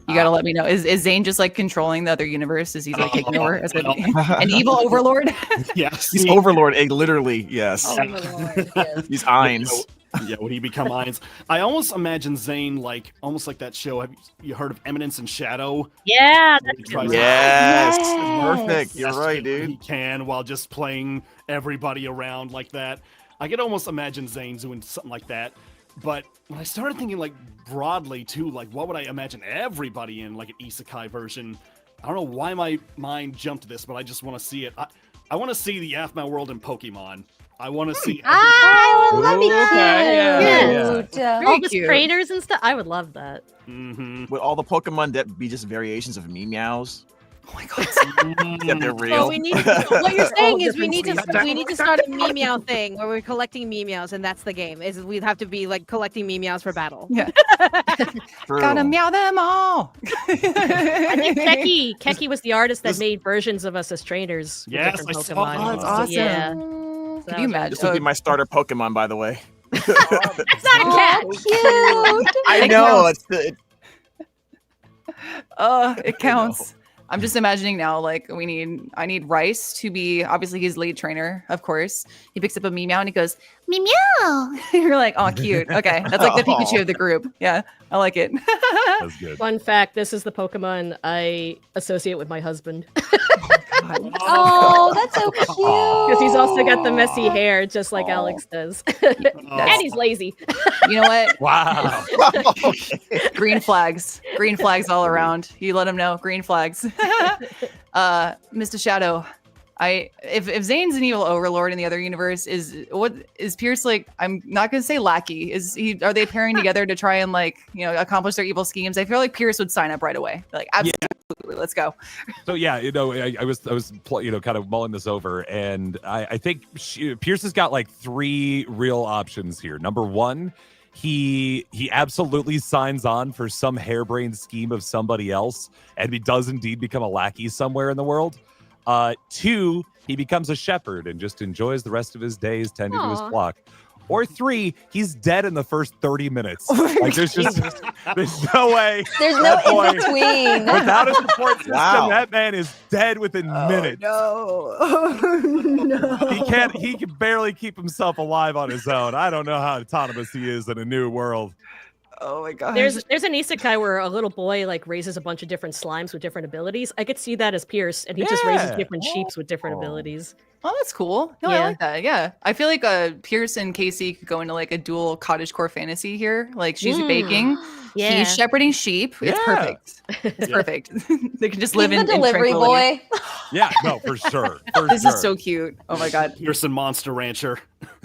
you got to let me know. Is Zane just like controlling the other universe? Is he like taking over as an evil overlord? Yes. He's Overlord, literally, yes. Oh, He's Ainz. Yeah, would he become Ainz? I almost imagine Zane like almost like that show. Have you heard of Eminence and Shadow? Yeah. Where he That's tries good. to- Yes. Yes. Perfect. You're Yes, right, He dude. can while just playing everybody around like that. I could almost imagine Zane doing something like that. But when I started thinking like broadly too, like what would I imagine everybody in like an isekai version? I don't know why my mind jumped to this, but I just want to see it. I want to see the Aphmau world in Pokemon. I want to see. I would love Okay, yeah. cute. All the cute. trainers and stuff. I would love that. Mm-hmm. With all the Pokemon that be just variations of Meows. Oh my God. Yeah, they're So real. we need. What you're saying is we need different to start a Meow thing where we're collecting Meows, and that's the game. Is we'd have to be like collecting Meows for battle. Yeah. True. Gotta meow them all. I think Keki was the artist that made versions of us as trainers. With Yes, different I saw Pokemon. that. Oh, that's awesome. Yeah. Can you imagine? This would be my starter Pokemon, by the way. That's not a cat. Oh, cute. I It know. counts. It's It counts. I'm just imagining now, like I need Rice to be, obviously he's lead trainer, of course. He picks up a meow and he goes, meow. You're like, oh, cute. Okay. That's like the Pikachu of the group. Yeah, I like it. That's good. Fun fact, this is the Pokemon I associate with my husband. Oh, that's so cute. Because he's also got the messy hair, just like Alex does. And he's lazy. You know what? Wow. Green flags all around. You let him know. Green flags. Mr. Shadow, if Zane's an evil overlord in the other universe, is Pierce like? I'm not gonna say lackey. Are they pairing together to try and like accomplish their evil schemes? I feel like Pierce would sign up right away. Like absolutely, let's go. So yeah, I was kind of mulling this over, and I think Pierce has got like 3 real options here. Number 1. He absolutely signs on for some harebrained scheme of somebody else, and he does indeed become a lackey somewhere in the world. 2, he becomes a shepherd and just enjoys the rest of his days tending to his flock. Or 3, he's dead in the first 30 minutes. Like there's no way. There's no in between. Without a support system, that man is dead within minutes. No. Oh, no. He can barely keep himself alive on his own. I don't know how autonomous he is in a new world. Oh my god. There's an isekai where a little boy like raises a bunch of different slimes with different abilities. I could see that as Pierce, and he just raises different sheeps with different abilities. Oh, that's cool. No, I like that. Yeah. I feel like Pierce and Casey could go into like a dual cottagecore fantasy here. Like she's baking, he's shepherding sheep. It's perfect. It's perfect. They can just live in delivery boy. Yeah, no, for sure. This is so cute. Oh my god. Pearson Monster Rancher.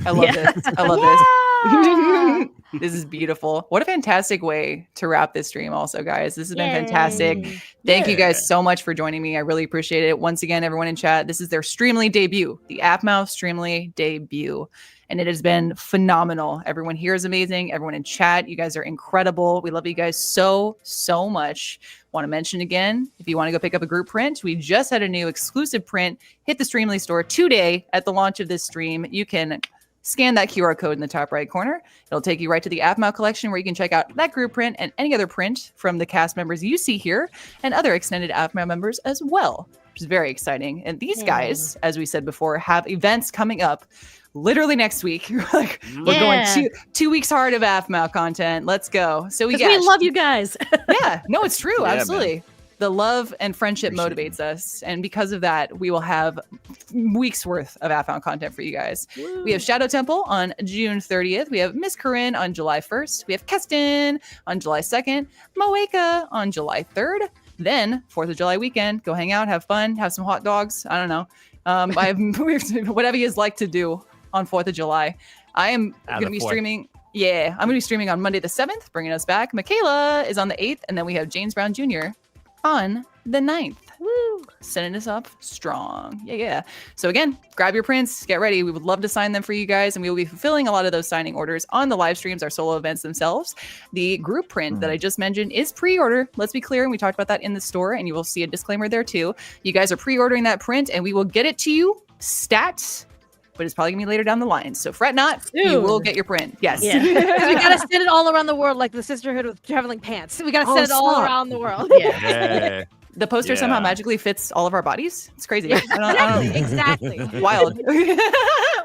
I love this. I love this. This is beautiful. What a fantastic way to wrap this stream also, guys. This has been fantastic. Thank you guys so much for joining me. I really appreciate it. Once again, everyone in chat, this is their Streamily debut, the AppMouth Streamily debut. And it has been phenomenal. Everyone here is amazing. Everyone in chat, you guys are incredible. We love you guys so, so much. Want to mention again, if you want to go pick up a group print, we just had a new exclusive print hit the Streamily store today at the launch of this stream. You can scan that QR code in the top right corner. It'll take you right to the AppMouth collection where you can check out that group print and any other print from the cast members you see here and other extended AppMouth members as well, which is very exciting. And these guys, as we said before, have events coming up literally next week. We're going 2 weeks hard of AppMouth content. Let's go. So we love you guys. Yeah, no, it's true. Absolutely. Man. The love and friendship Appreciate motivates us. And because of that, we will have weeks worth of AppMouth content for you guys. Woo. We have Shadow Temple on June 30th. We have Miss Corinne on July 1st. We have Keston on July 2nd. Moeka on July 3rd. Then 4th of July weekend, go hang out, have fun, have some hot dogs. I don't know. I have whatever you guys like to do on 4th of July. I am going to be streaming. Yeah, I'm going to be streaming on Monday the 7th, bringing us back. Michaela is on the 8th. And then we have James Brown Jr. on the 9th. Woo! Sending us up strong. Yeah. So again, grab your prints, get ready. We would love to sign them for you guys, and we will be fulfilling a lot of those signing orders on the live streams, our solo events themselves. The group print that I just mentioned is pre-order. Let's be clear, and we talked about that in the store, and you will see a disclaimer there too. You guys are pre-ordering that print, and we will get it to you stats, but it's probably gonna be later down the line. So fret not, you will get your print. Yes. Yeah. We gotta send it all around the world like the Sisterhood of Traveling Pants. We gotta send it all around the world. Yeah. The poster somehow magically fits all of our bodies. It's crazy. I don't Exactly. Wild.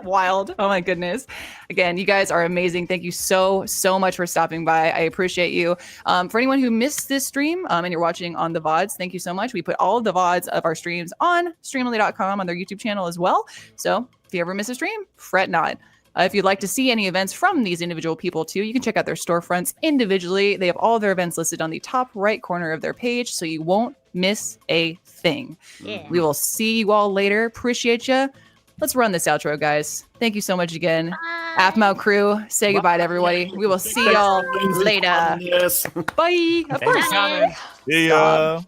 Wild. Oh my goodness. Again, you guys are amazing. Thank you so much for stopping by. I appreciate you. For anyone who missed this stream and you're watching on the VODs, thank you so much. We put all of the VODs of our streams on streamily.com on their YouTube channel as well. So if you ever miss a stream, fret not. If you'd like to see any events from these individual people too, you can check out their storefronts individually. They have all their events listed on the top right corner of their page, so you won't miss a thing. Yeah. We will see you all later. Appreciate you. Let's run this outro, guys. Thank you so much again. AppMouth crew, say goodbye to everybody. We will see y'all later. Bye. Of course. See ya.